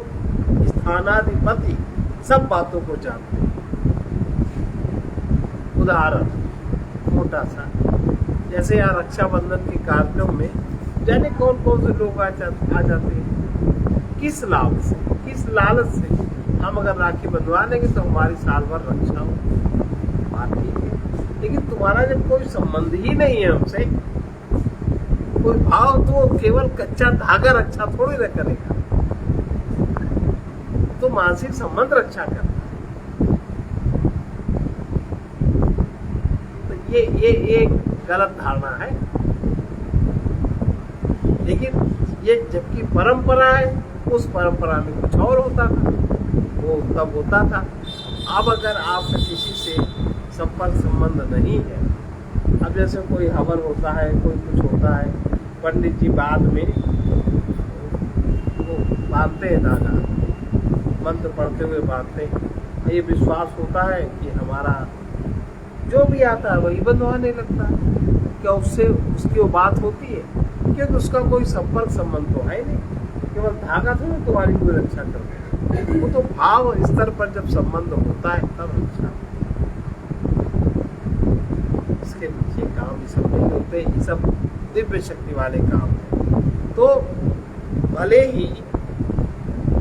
स्थानाधिपति सब बातों को जानते हैं। उदाहरण मोटा सा, जैसे यहाँ रक्षाबंधन के कार्यक्रम में जाने कौन कौन से लोग आ जाते हैं, किस लाभ से, किस लालच से। हम अगर राखी बंधवा लेंगे तो हमारी साल भर रक्षा हो, बात ठीक है, लेकिन तुम्हारा जब कोई संबंध ही नहीं है हमसे, कोई भाव, तो केवल कच्चा धागा रक्षा थोड़ी न करेगा। तो मानसिक संबंध रक्षा करता है। तो ये गलत धारणा है। लेकिन ये जबकि परंपरा है, उस परंपरा में कुछ और होता था, वो तब होता था। अब अगर आपका किसी से संपर्क संबंध नहीं है, अब जैसे कोई हवन होता है, कोई कुछ होता है, पंडित जी बाद में वो बांधते हैं धागा, मंत्र पढ़ते हुए बांधते हैं। ये विश्वास होता है कि हमारा जो भी आता है वही बंधवाने लगता है। क्या उससे उसकी वो बात होती है? क्योंकि उसका कोई संपर्क संबंध तो है नहीं, केवल धागा थोड़ा तुम्हारी कोई रक्षा कर रहा है। वो तो भाव स्तर पर जब संबंध होता है तब रक्षा। इसके पीछे काम ये सब नहीं होते, ये सब दिव्य शक्ति वाले काम है। तो भले ही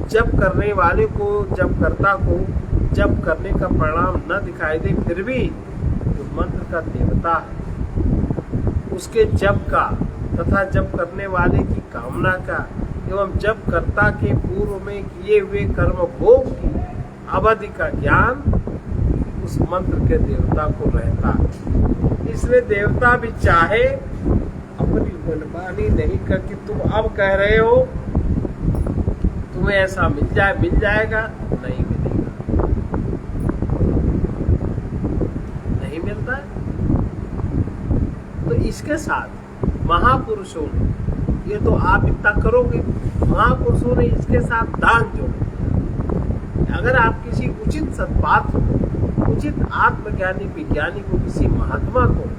जब करने वाले को, जब कर्ता को जब करने का परिणाम न दिखाई दे, फिर भी जो मंत्र का देवता है उसके जप का तथा जप करने वाले की कामना का एवं जप कर्ता के पूर्व में किए हुए कर्म भोग की अवधि का ज्ञान उस मंत्र के देवता को रहता है। इसलिए देवता भी चाहे अपनी मनमानी नहीं कर कि तुम अब कह रहे हो तुम्हें ऐसा मिल जाएगा, नहीं मिलेगा, नहीं मिलता है। तो इसके साथ महापुरुषों ने, ये तो आप इतना करोगे, महापुरुषों ने इसके साथ दान जोड़ा। अगर आप किसी उचित सत्पात्र को, उचित आत्मज्ञानी विज्ञानी को, किसी महात्मा को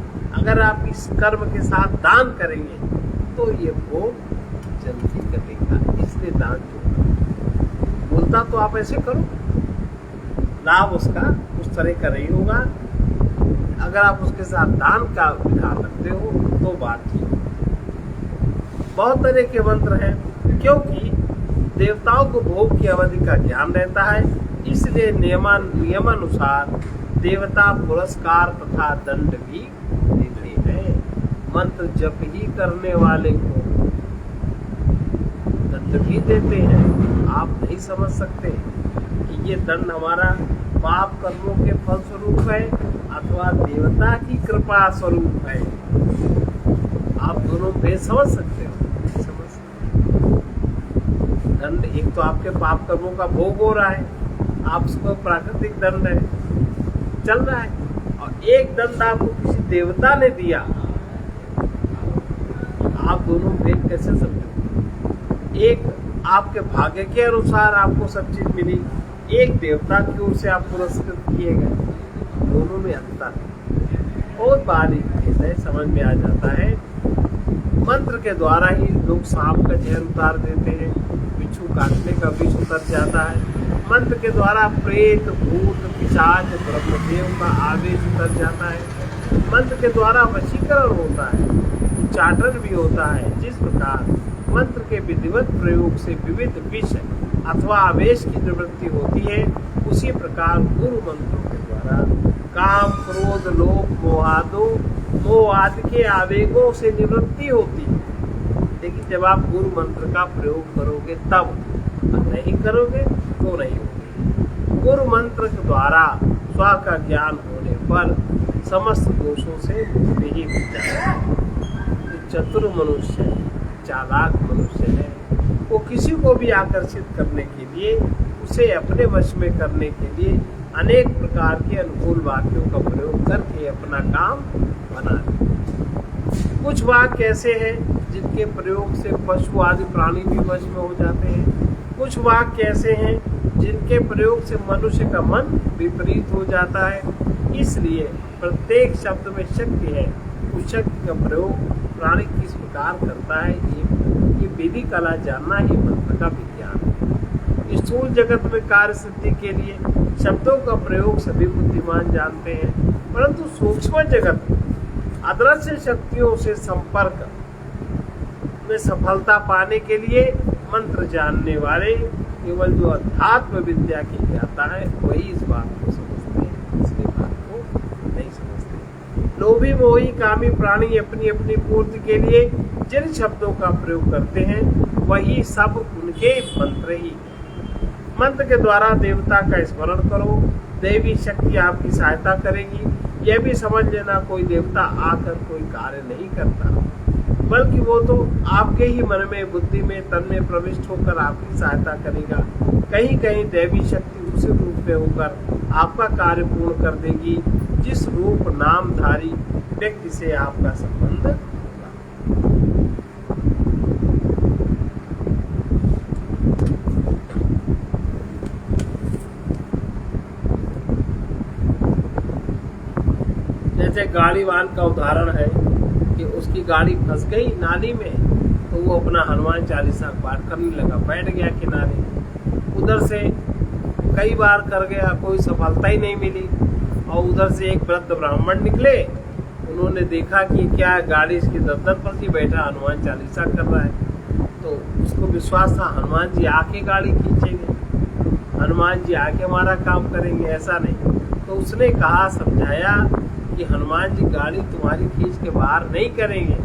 अगर आप इस कर्म के साथ दान करेंगे तो ये भोग जल्दी करेगा। इसलिए दान जोड़ा। बोलता तो आप ऐसे करो, लाभ उसका उस तरह का नहीं होगा। अगर आप उसके साथ दान का विधान रखते हो तो बात ठीक है। बहुत तरह के मंत्र हैं, क्योंकि देवताओं को भोग की अवधि का ज्ञान रहता है, इसलिए नियमानुसार देवता पुरस्कार तथा दंड भी देते हैं। मंत्र जप ही करने वाले को दंड भी देते हैं। आप नहीं समझ सकते कि ये दंड हमारा पाप कर्मों के फल स्वरूप है अथवा देवता की कृपा स्वरूप है। आप दोनों भेद समझ सकते हो? समझ सकते। दंड एक तो आपके पाप कर्मों का भोग हो रहा है, आप उसको प्राकृतिक दंड है चल रहा है, और एक दंड आपको किसी देवता ने दिया। आप दोनों भेद कैसे समझो? एक आपके भाग्य के अनुसार आपको सब चीज मिली, एक देवता की ओर से आप पुरस्कृत किए गए, दोनों में अंतर है। बहुत बारीक भेद है, समझ में आ जाता है। मंत्र के द्वारा ही लोग सांप का जहर उतार देते हैं, बिच्छू काटने का विष उतर जाता है। मंत्र के द्वारा प्रेत भूत पिशाच ब्रह्मदेव का आवेश उतर जाता है। मंत्र के द्वारा वशीकरण होता है, उच्चाटन भी होता है। जिस प्रकार मंत्र के विधिवत प्रयोग से विविध विष अथवा आवेश की निवृत्ति होती है, उसी प्रकार गुरु मंत्रों के द्वारा काम क्रोध लोभ मोह आदि के आवेगों से निवृत्ति होती है। लेकिन जब आप गुरु मंत्र का प्रयोग करोगे तब, नहीं करोगे तो नहीं होगी। गुरु मंत्र के द्वारा स्व का ज्ञान होने पर समस्त दोषों से मुक्ति ही मिल जाएगी। चतुर मनुष्य, चालाक मनुष्य है, वो किसी को भी आकर्षित करने के लिए, उसे अपने वश में करने के लिए अनेक प्रकार के अनुकूल वाक्यों का प्रयोग करके अपना काम बना ले। कुछ वाक्य ऐसे हैं जिनके प्रयोग से पशु आदि प्राणी भी वश में हो जाते हैं। कुछ वाक्य ऐसे हैं जिनके प्रयोग से मनुष्य का मन विपरीत हो जाता है। इसलिए प्रत्येक शब्द में शक्ति है, उस शक्ति का प्रयोग प्राणी किस प्रकार करता है, ये विधि कला जानना ही मंत्र का विज्ञान है। स्थूल जगत में कार्य सिद्धि के लिए शब्दों का प्रयोग सभी बुद्धिमान जानते हैं, परंतु सूक्ष्म जगत अदृश्य शक्तियों से संपर्क में सफलता पाने के लिए मंत्र जानने वाले केवल जो अध्यात्म विद्या की ज्ञाता है वही इस बात को समझते हैं, इसकी बात को नहीं समझते। लोभी मोही कामी प्राणी अपनी अपनी पूर्ति के लिए जिन शब्दों का प्रयोग करते हैं वही सब उनके मंत्र ही। मंत्र के द्वारा देवता का स्मरण करो, दैवी शक्ति आपकी सहायता करेगी। यह भी समझ लेना, कोई देवता आकर कोई कार्य नहीं करता, बल्कि वो तो आपके ही मन में, बुद्धि में, तन में प्रविष्ट होकर आपकी सहायता करेगा। कहीं कहीं दैवी शक्ति उसी रूप में होकर आपका कार्य पूर्ण कर देगी जिस रूप नामधारी व्यक्ति से आपका संबंध होगा। जैसे गाड़ी वाहन का उदाहरण है कि उसकी गाड़ी फंस गई नाली में, तो वो अपना हनुमान चालीसा पाठ करने लगा, बैठ गया किनारे। उधर से कई बार कर गया, कोई सफलता ही नहीं मिली। और उधर से एक वृद्ध ब्राह्मण निकले, उन्होंने देखा कि क्या गाड़ी इसकी दफ्तर पर ही बैठा हनुमान चालीसा कर रहा है, तो उसको विश्वास था हनुमान जी आके गाड़ी खींचेंगे, हनुमान जी आके हमारा काम करेंगे। ऐसा नहीं, तो उसने कहा, समझाया कि हनुमान जी गाड़ी तुम्हारी खींच के बाहर नहीं करेंगे,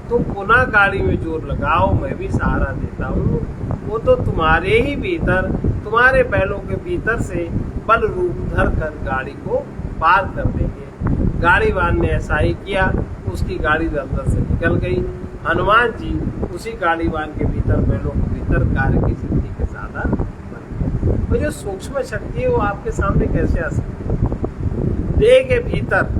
तुम पुनः गाड़ी में जोर लगाओ, मैं भी सहारा देता हूँ। वो तो तुम्हारे ही भीतर, तुम्हारे बैलों के भीतर से बल रूप धर कर गाड़ी को पार कर देंगे। गाड़ी वाहन ने ऐसा ही किया, उसकी गाड़ी अंदर से निकल गई। हनुमान जी उसी गाड़ी वाहन के भीतर, बैलों के भीतर कार्य की सिद्धि के साधन बन गए। तो जो सूक्ष्म शक्ति है वो आपके सामने कैसे आ सकती है? देह के भीतर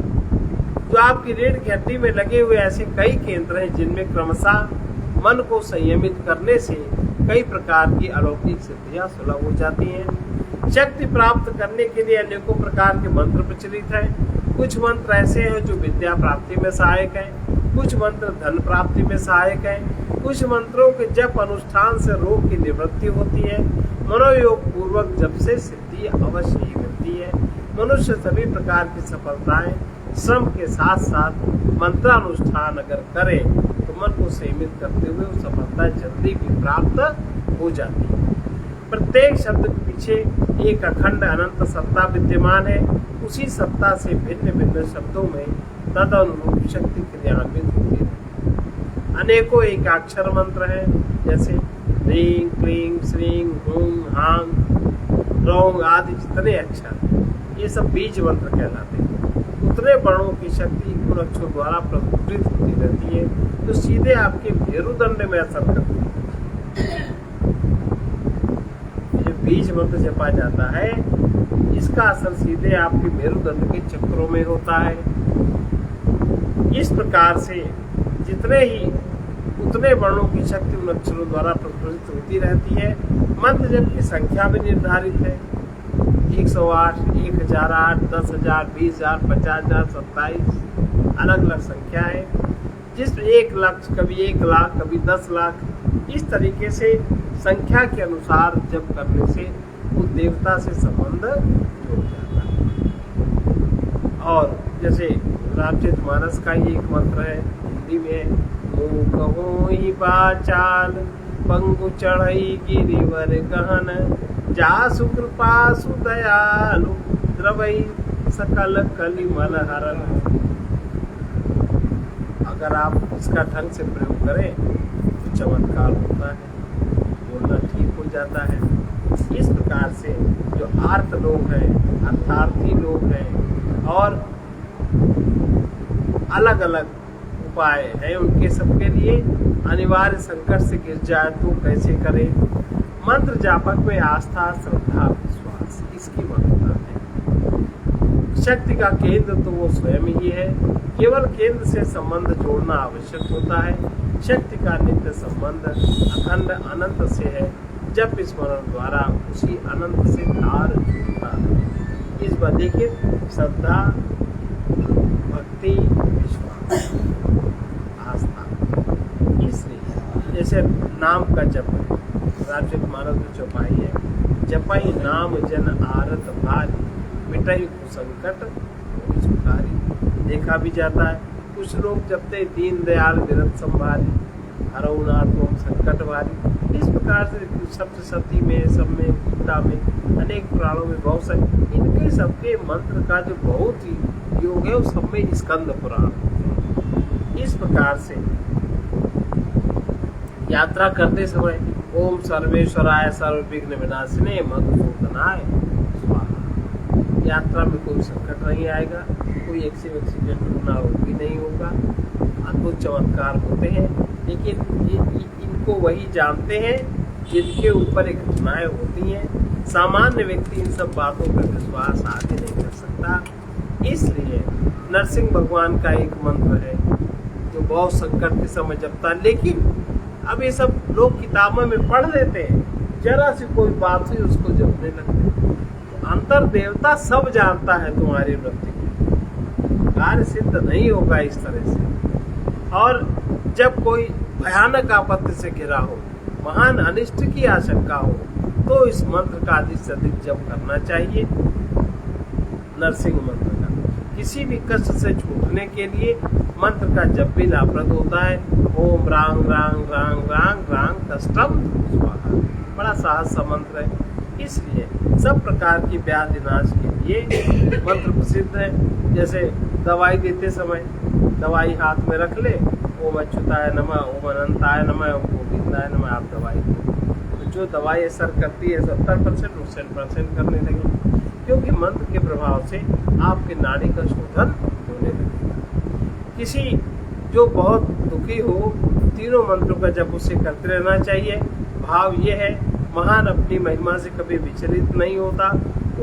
जो आपकी रीढ़ की हड्डी में लगे हुए ऐसे कई केंद्र हैं जिनमें क्रमशः मन को संयमित करने से कई प्रकार की अलौकिक सिद्धियां सुलभ हो जाती हैं। शक्ति प्राप्त करने के लिए अनेकों प्रकार के मंत्र प्रचलित हैं। कुछ मंत्र ऐसे हैं जो विद्या प्राप्ति में सहायक हैं, कुछ मंत्र धन प्राप्ति में सहायक हैं, कुछ मंत्रों के जप अनुष्ठान से रोग की निवृत्ति होती है। मनोयोग पूर्वक जप से सिद्धि अवश्य ही मिलती है। मनुष्य सभी प्रकार की सफलताएं श्रम के साथ साथ मंत्रानुष्ठान अगर करे तो मन को सीमित करते हुए वो सफलता जल्दी भी प्राप्त हो जाती है। प्रत्येक शब्द के पीछे एक अखंड अनंत सत्ता विद्यमान है। उसी सत्ता से भिन्न भिन्न शब्दों में तदनुरूप शक्ति क्रियान्वित होती है। अनेकों एकाक्षर मंत्र हैं, जैसे ह्रीं क्लीं श्रीं हूं हां रौं आदि जितने अक्षर, ये सब बीज मंत्र कहलाते हैं। उतने वर्णों की शक्ति उन अक्षरों द्वारा प्रस्फुटित होती रहती है, जो सीधे आपके मेरुदंड में असर करती है। जो बीज मंत्र जपा जाता है, इसका असर सीधे आपके मेरुदंड के चक्रों में होता है। इस प्रकार से जितने ही उतने वर्णों की शक्ति उन अक्षरों द्वारा प्रस्फुटित होती रहती है। मंत्र जप की संख्या भी निर्धारित है, 108, 1008, 10,000, 20,000, 50,000, 27 अलग अलग संख्या है। जिस 1 लाख, कभी 1 लाख, कभी 10 लाख, इस तरीके से संख्या के अनुसार जप करने से उस देवता से संबंध जुड़ जाता है। और जैसे रामचरितमानस का ही एक मंत्र है, हिंदी में, कहो ही पाचाल पंगु चढ़ई गिरिवर गहन जासु कृपा सुदयालु द्रवई सकल कलिमल हरन। अगर आप इसका ढंग से प्रयोग करें तो चमत्कार होता है, बोलना ठीक हो जाता है। इस प्रकार से जो आर्त लोग हैं, अर्थार्थी लोग हैं और अलग अलग उपाय हैं, उनके सबके लिए अनिवार्य संकट से गिर जाए तो कैसे करें। मंत्र जापक में आस्था, श्रद्धा, विश्वास इसकी महत्ता है। शक्ति का केंद्र तो वो स्वयं ही है, केवल केंद्र से संबंध जोड़ना आवश्यक होता है। शक्ति का नित्य संबंध अखंड अनंत से है, जब स्मरण द्वारा उसी अनंत से तार जुड़ता है। इस बात देखिए, श्रद्धा, भक्ति, विश्वास, आस्था, इसलिए जैसे नाम का जप है, रामचरितमानस में चौपाई है, जपई नाम जन आरत भारी मिटई संकट सुखारी। देखा भी जाता है, कुछ लोग जपते दीन दयाल विरत संभारी हरऊ नाथ ओम संकट भारी। इस प्रकार से सप्तशती में, सब में, गीता में, अनेक पुराणों में बहुत सारे इनके सबके मंत्र का जो बहुत ही योग है, उस सब में स्कंद पुराण। इस प्रकार से यात्रा करते समय ओम सर्वेश्वराय सर्वविघ्न विनाशिने मधुसूदनाय स्वाहा। यात्रा में कोई संकट नहीं आएगा, कोई एक्सीडेंट होना भी नहीं होगा। अद्भुत चमत्कार होते हैं, लेकिन इनको वही जानते हैं जिनके ऊपर एक घटनाएं होती हैं। सामान्य व्यक्ति इन सब बातों पर विश्वास आगे नहीं कर सकता। इसलिए नरसिंह भगवान का एक मंत्र है जो बहुत संकट के समय जपता है। लेकिन अब ये सब लोग किताबों में पढ़ लेते हैं, जरा सी कोई बात हुई उसको जपने लगते हैं। तो अंतर देवता सब जानता है तुम्हारी वृत्ति को, कार्य सिद्ध नहीं होगा इस तरह से। और जब कोई भयानक आपत्ति से घिरा हो, महान अनिष्ट की आशंका हो, तो इस मंत्र का अधिक से अधिक जप करना चाहिए। नरसिंह मंत्र का किसी भी कष्ट से छूटने के लिए मंत्र का जप भी लाभप्रद होता है। ओम रांग रांग रांग रांग रांग कष्टम स्वाहा, बड़ा साहस सा मंत्र है। इसलिए सब प्रकार की व्याधि नाश के लिए मंत्र प्रसिद्ध है। जैसे दवाई देते समय दवाई हाथ में रख ले, ओम अच्युताय नमः, ओम अनंताय नमः, ओम गोविंदाय नमः, आप दवाई दो। तो जो दवाई असर करती है 70% 60% करने लगे, क्योंकि मंत्र के प्रभाव से आपके नाड़ी का शोधन होने लगेगा। किसी जो बहुत दुखी हो, तीनों मंत्रों का जप उसे करते रहना चाहिए। भाव ये है, महान अपनी महिमा से कभी विचलित नहीं होता।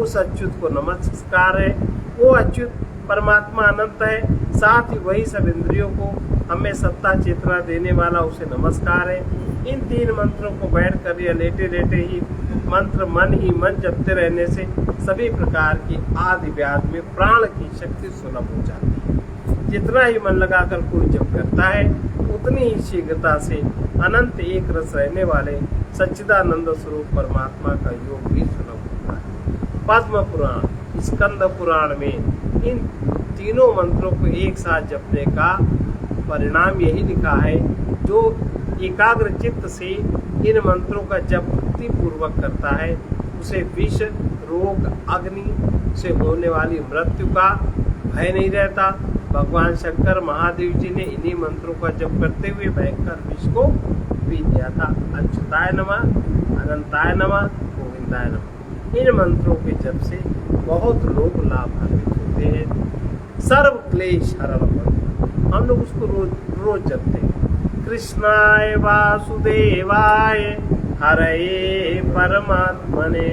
उस अच्युत को नमस्कार है। वो अच्युत परमात्मा अनंत है, साथ ही वही सब इंद्रियों को हमें सत्ता चेतना देने वाला उसे नमस्कार है। इन तीन मंत्रों को बैठ कर या लेटे लेटे ही मंत्र मन ही मन जपते रहने से सभी प्रकार की आदि व्याधि में प्राण की शक्ति सुलभ हो जाती है। जितना ही मन लगाकर कोई जप करता है, उतनी ही शीघ्रता से अनंत एक रस रहने वाले सच्चिदानंद स्वरूप परमात्मा का योग भी सुलभ होता है। पद्म पुराण, स्कंद पुराण में इन तीनों मंत्रों को एक साथ जपने का परिणाम यही लिखा है। जो एकाग्र चित्त से इन मंत्रों का जप भक्ति पूर्वक करता है, उसे विष, रोग, अग्नि से होने वाली मृत्यु का भय नहीं रहता। भगवान शंकर महादेव जी ने इन्हीं मंत्रों का जप करते हुए भयंकर विष को पी लिया था। अच्युताय नमः, अनंताय नमः, गोविंदाय नमः। इन मंत्रों के जप से बहुत लोग लाभान्वित होते हैं। सर्व क्लेश हरण मंत्र, हम लोग उसको रोज जपते हैं। कृष्णाय वासुदेवाय हरये परमात्मने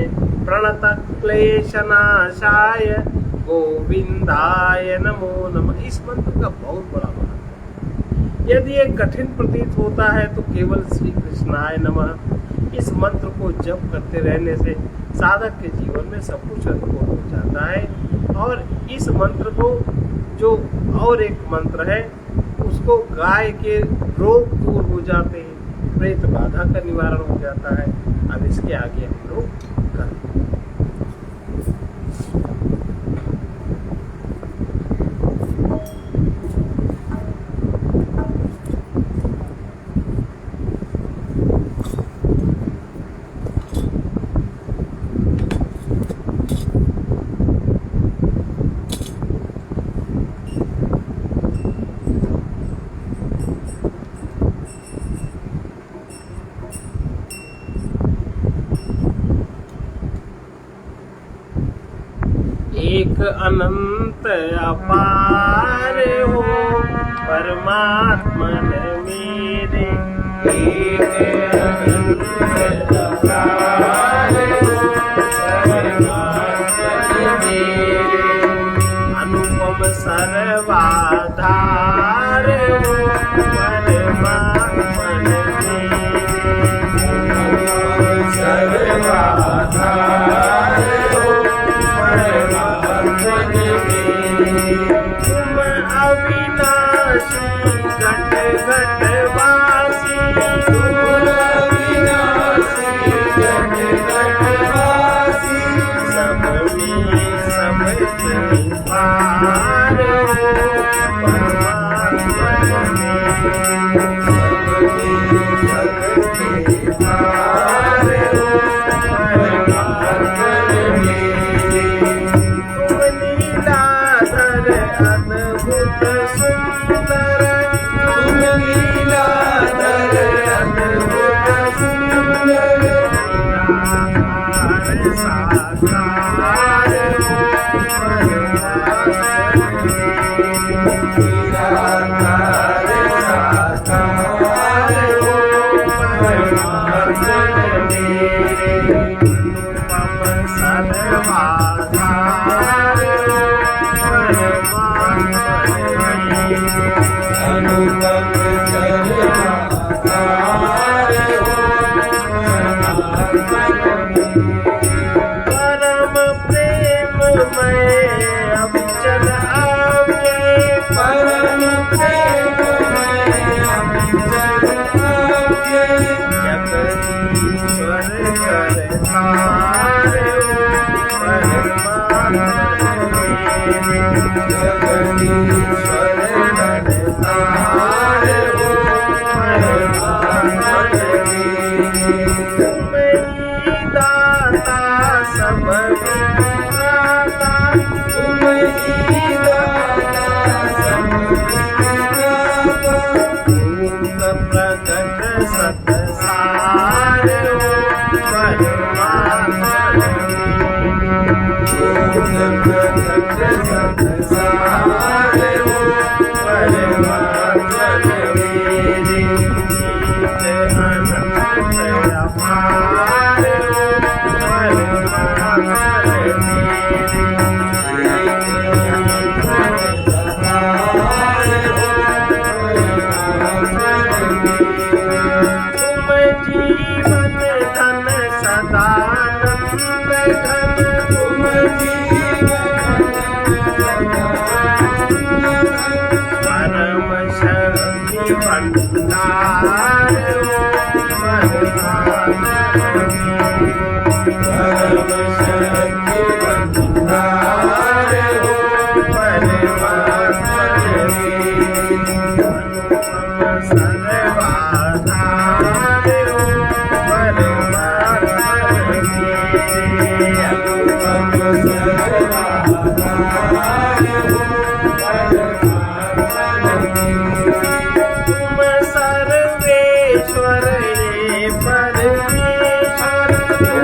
प्रणत क्लेशनाशाय गोविंदाय नमो नमः। इस मंत्र का बहुत बड़ा महत्व है। यदि ये कठिन प्रतीत होता है तो केवल श्री कृष्णाय नमः इस मंत्र को जप करते रहने से साधक के जीवन में सब कुछ अनुकूल हो जाता है। और इस मंत्र को जो और एक मंत्र है, उसको गाय के रोग दूर हो जाते हैं, प्रेत बाधा का निवारण हो जाता है। अब इसके आगे हम लोग करें। एक अनंत अपार हो परमात्मन मेरे, एक अनंत अपार हो परमात्मन मेरे, अनुपम सर्वाधार हो परमात्मन मेरे, अनुपम सर्वाधार तुम अविनाशी घट घट वासी, तुम अविनाशी घट घट वासी, सब में सब के पार हो परमात्मन मेरे, सब में सब के पार हो परमात्मन मेरे। तुम लीलाधर अद्भुत सुंदर, तुम लीलाधर अद्भुत सुंदर, साकार हो निराकार साकार हो परमात्मा मेरे अनुपम सर्वाधार हो परमात्मा मेरे अनुपम सर्वाधार हो परम प्रेम में अविचल आगे परम प्रेम में अविचल आगे जगदीश्वर करतार हो परमात्मा मेरे जगदीश्वर करतार हो परमात्मा मेरे तुम ही दाता सब विधाता तुम ही दाता सब विधाता भूत प्रकट सत सार हो परमात्मा संसार हो परमात्मा मेरे जीत अनंत अपार हो परमात्मा तुम जीवन धन सदानंद घन तुम परम शक्ति भंडार हो परमात्मा परम शक्ति भंडार हो परमात्मा अनुपम सर्वाधार हो परमात्मा अनुपम सर्वाधार हो तुम सर्वेश्वर ये परमेश्वर पंडित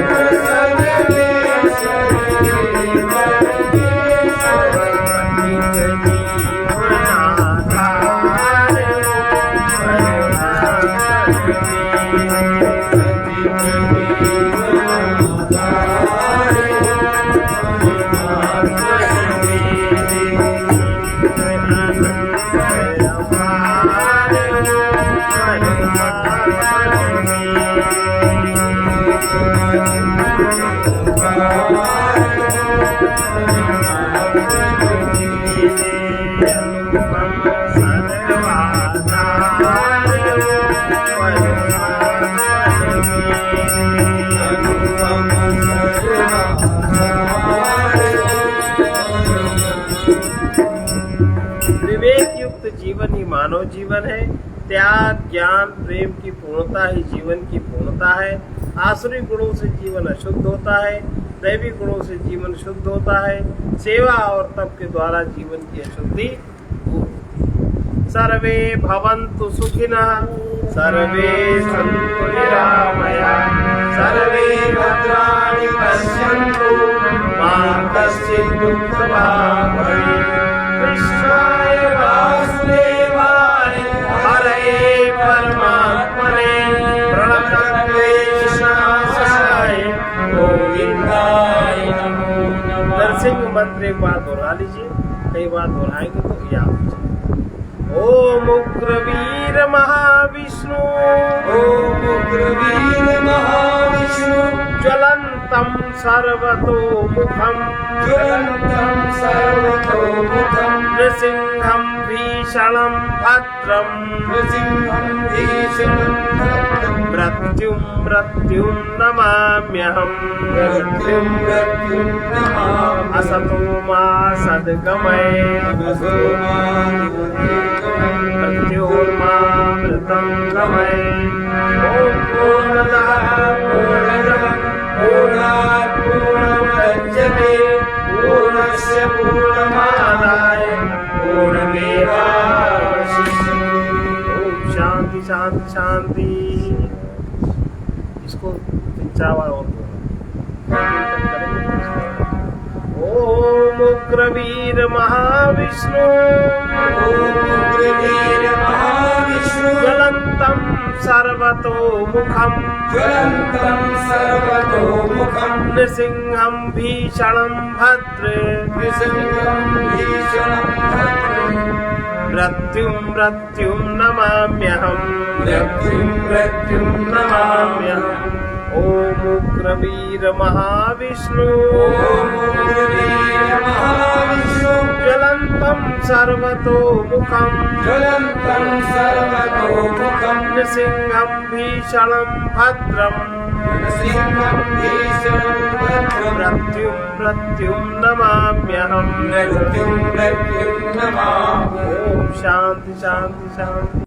जीवनाधार हो विवेक युक्त जीवन ही मानव जीवन है। त्याग ज्ञान प्रेम की पूर्णता ही जीवन की पूर्णता है। आसुरी गुणों से जीवन अशुद्ध होता है, दैवी गुणों से जीवन शुद्ध होता है। सेवा और तप के द्वारा जीवन की अशुद्धि दूर होती है। सर्वे भवन्तु सुखिनः, सर्वे सन्तु निरामयाः, सर्वे भद्राणि पश्यन्तु मा कश्चित् दुःखभाग् भवेत्। कृष्णाय वासुदेवाय हरये परमात्मने प्रणतक्लेशनाशाय गोविन्दाय नमो नमः। नरसिंह मंत्र एक बार दोहरा लीजिए, कई बार दोहराएंगे तो याद हो जाए। ओम उग्रवीर महाविष्णु, ओम उग्रवीर महाविष्णु, ज्वलन्तं सर्वतोमुखं, ज्वलन्तं सर्वतोमुखं, नृसिंहं भीषणं भद्रं, नृसिंहं भीषणं भद्रं, मृत्युं मृत्युं नमाम्यहम्, मृत्युं मृत्युं नमामि। असतो मा सद्गमय, असतो मा मृत्योर्मामृतं गमय। ॐ पूर्णतः पूर्णतः पूर्णात् पूर्णमुदच्यते, पूर्णस्य पूर्णमादाय पूर्णमेवावशिष्यते। ओम शांति शांति शांति। इसको 3-4 बार और बोलो। कीर्तन करेंगे ओम उग्रवीर महाविष्णु ओम उग्रवीर महाविष्णु ज्वलन्तं सर्वतोमुखं ज्वलन्तं सर्वतोमुखं नृसिंहं भीषणं भद्र नृसिंहं भीषणं भद्रं मृत्युं नमाम्यहम् मृत्युं नमाम्यहम् ओम उग्रवीर महाविष्णु ओम उग्रवीर महाविष्णु ज्वलन्तं सर्वतोमुखं ज्वलन्तं सर्वतोमुखं नृसिंहं भीषणं भद्रं नृसिंहं भीषणं भद्रं मृत्युं नमाम्यहम् मृत्युं नमामि ओम शांति शांति शांति।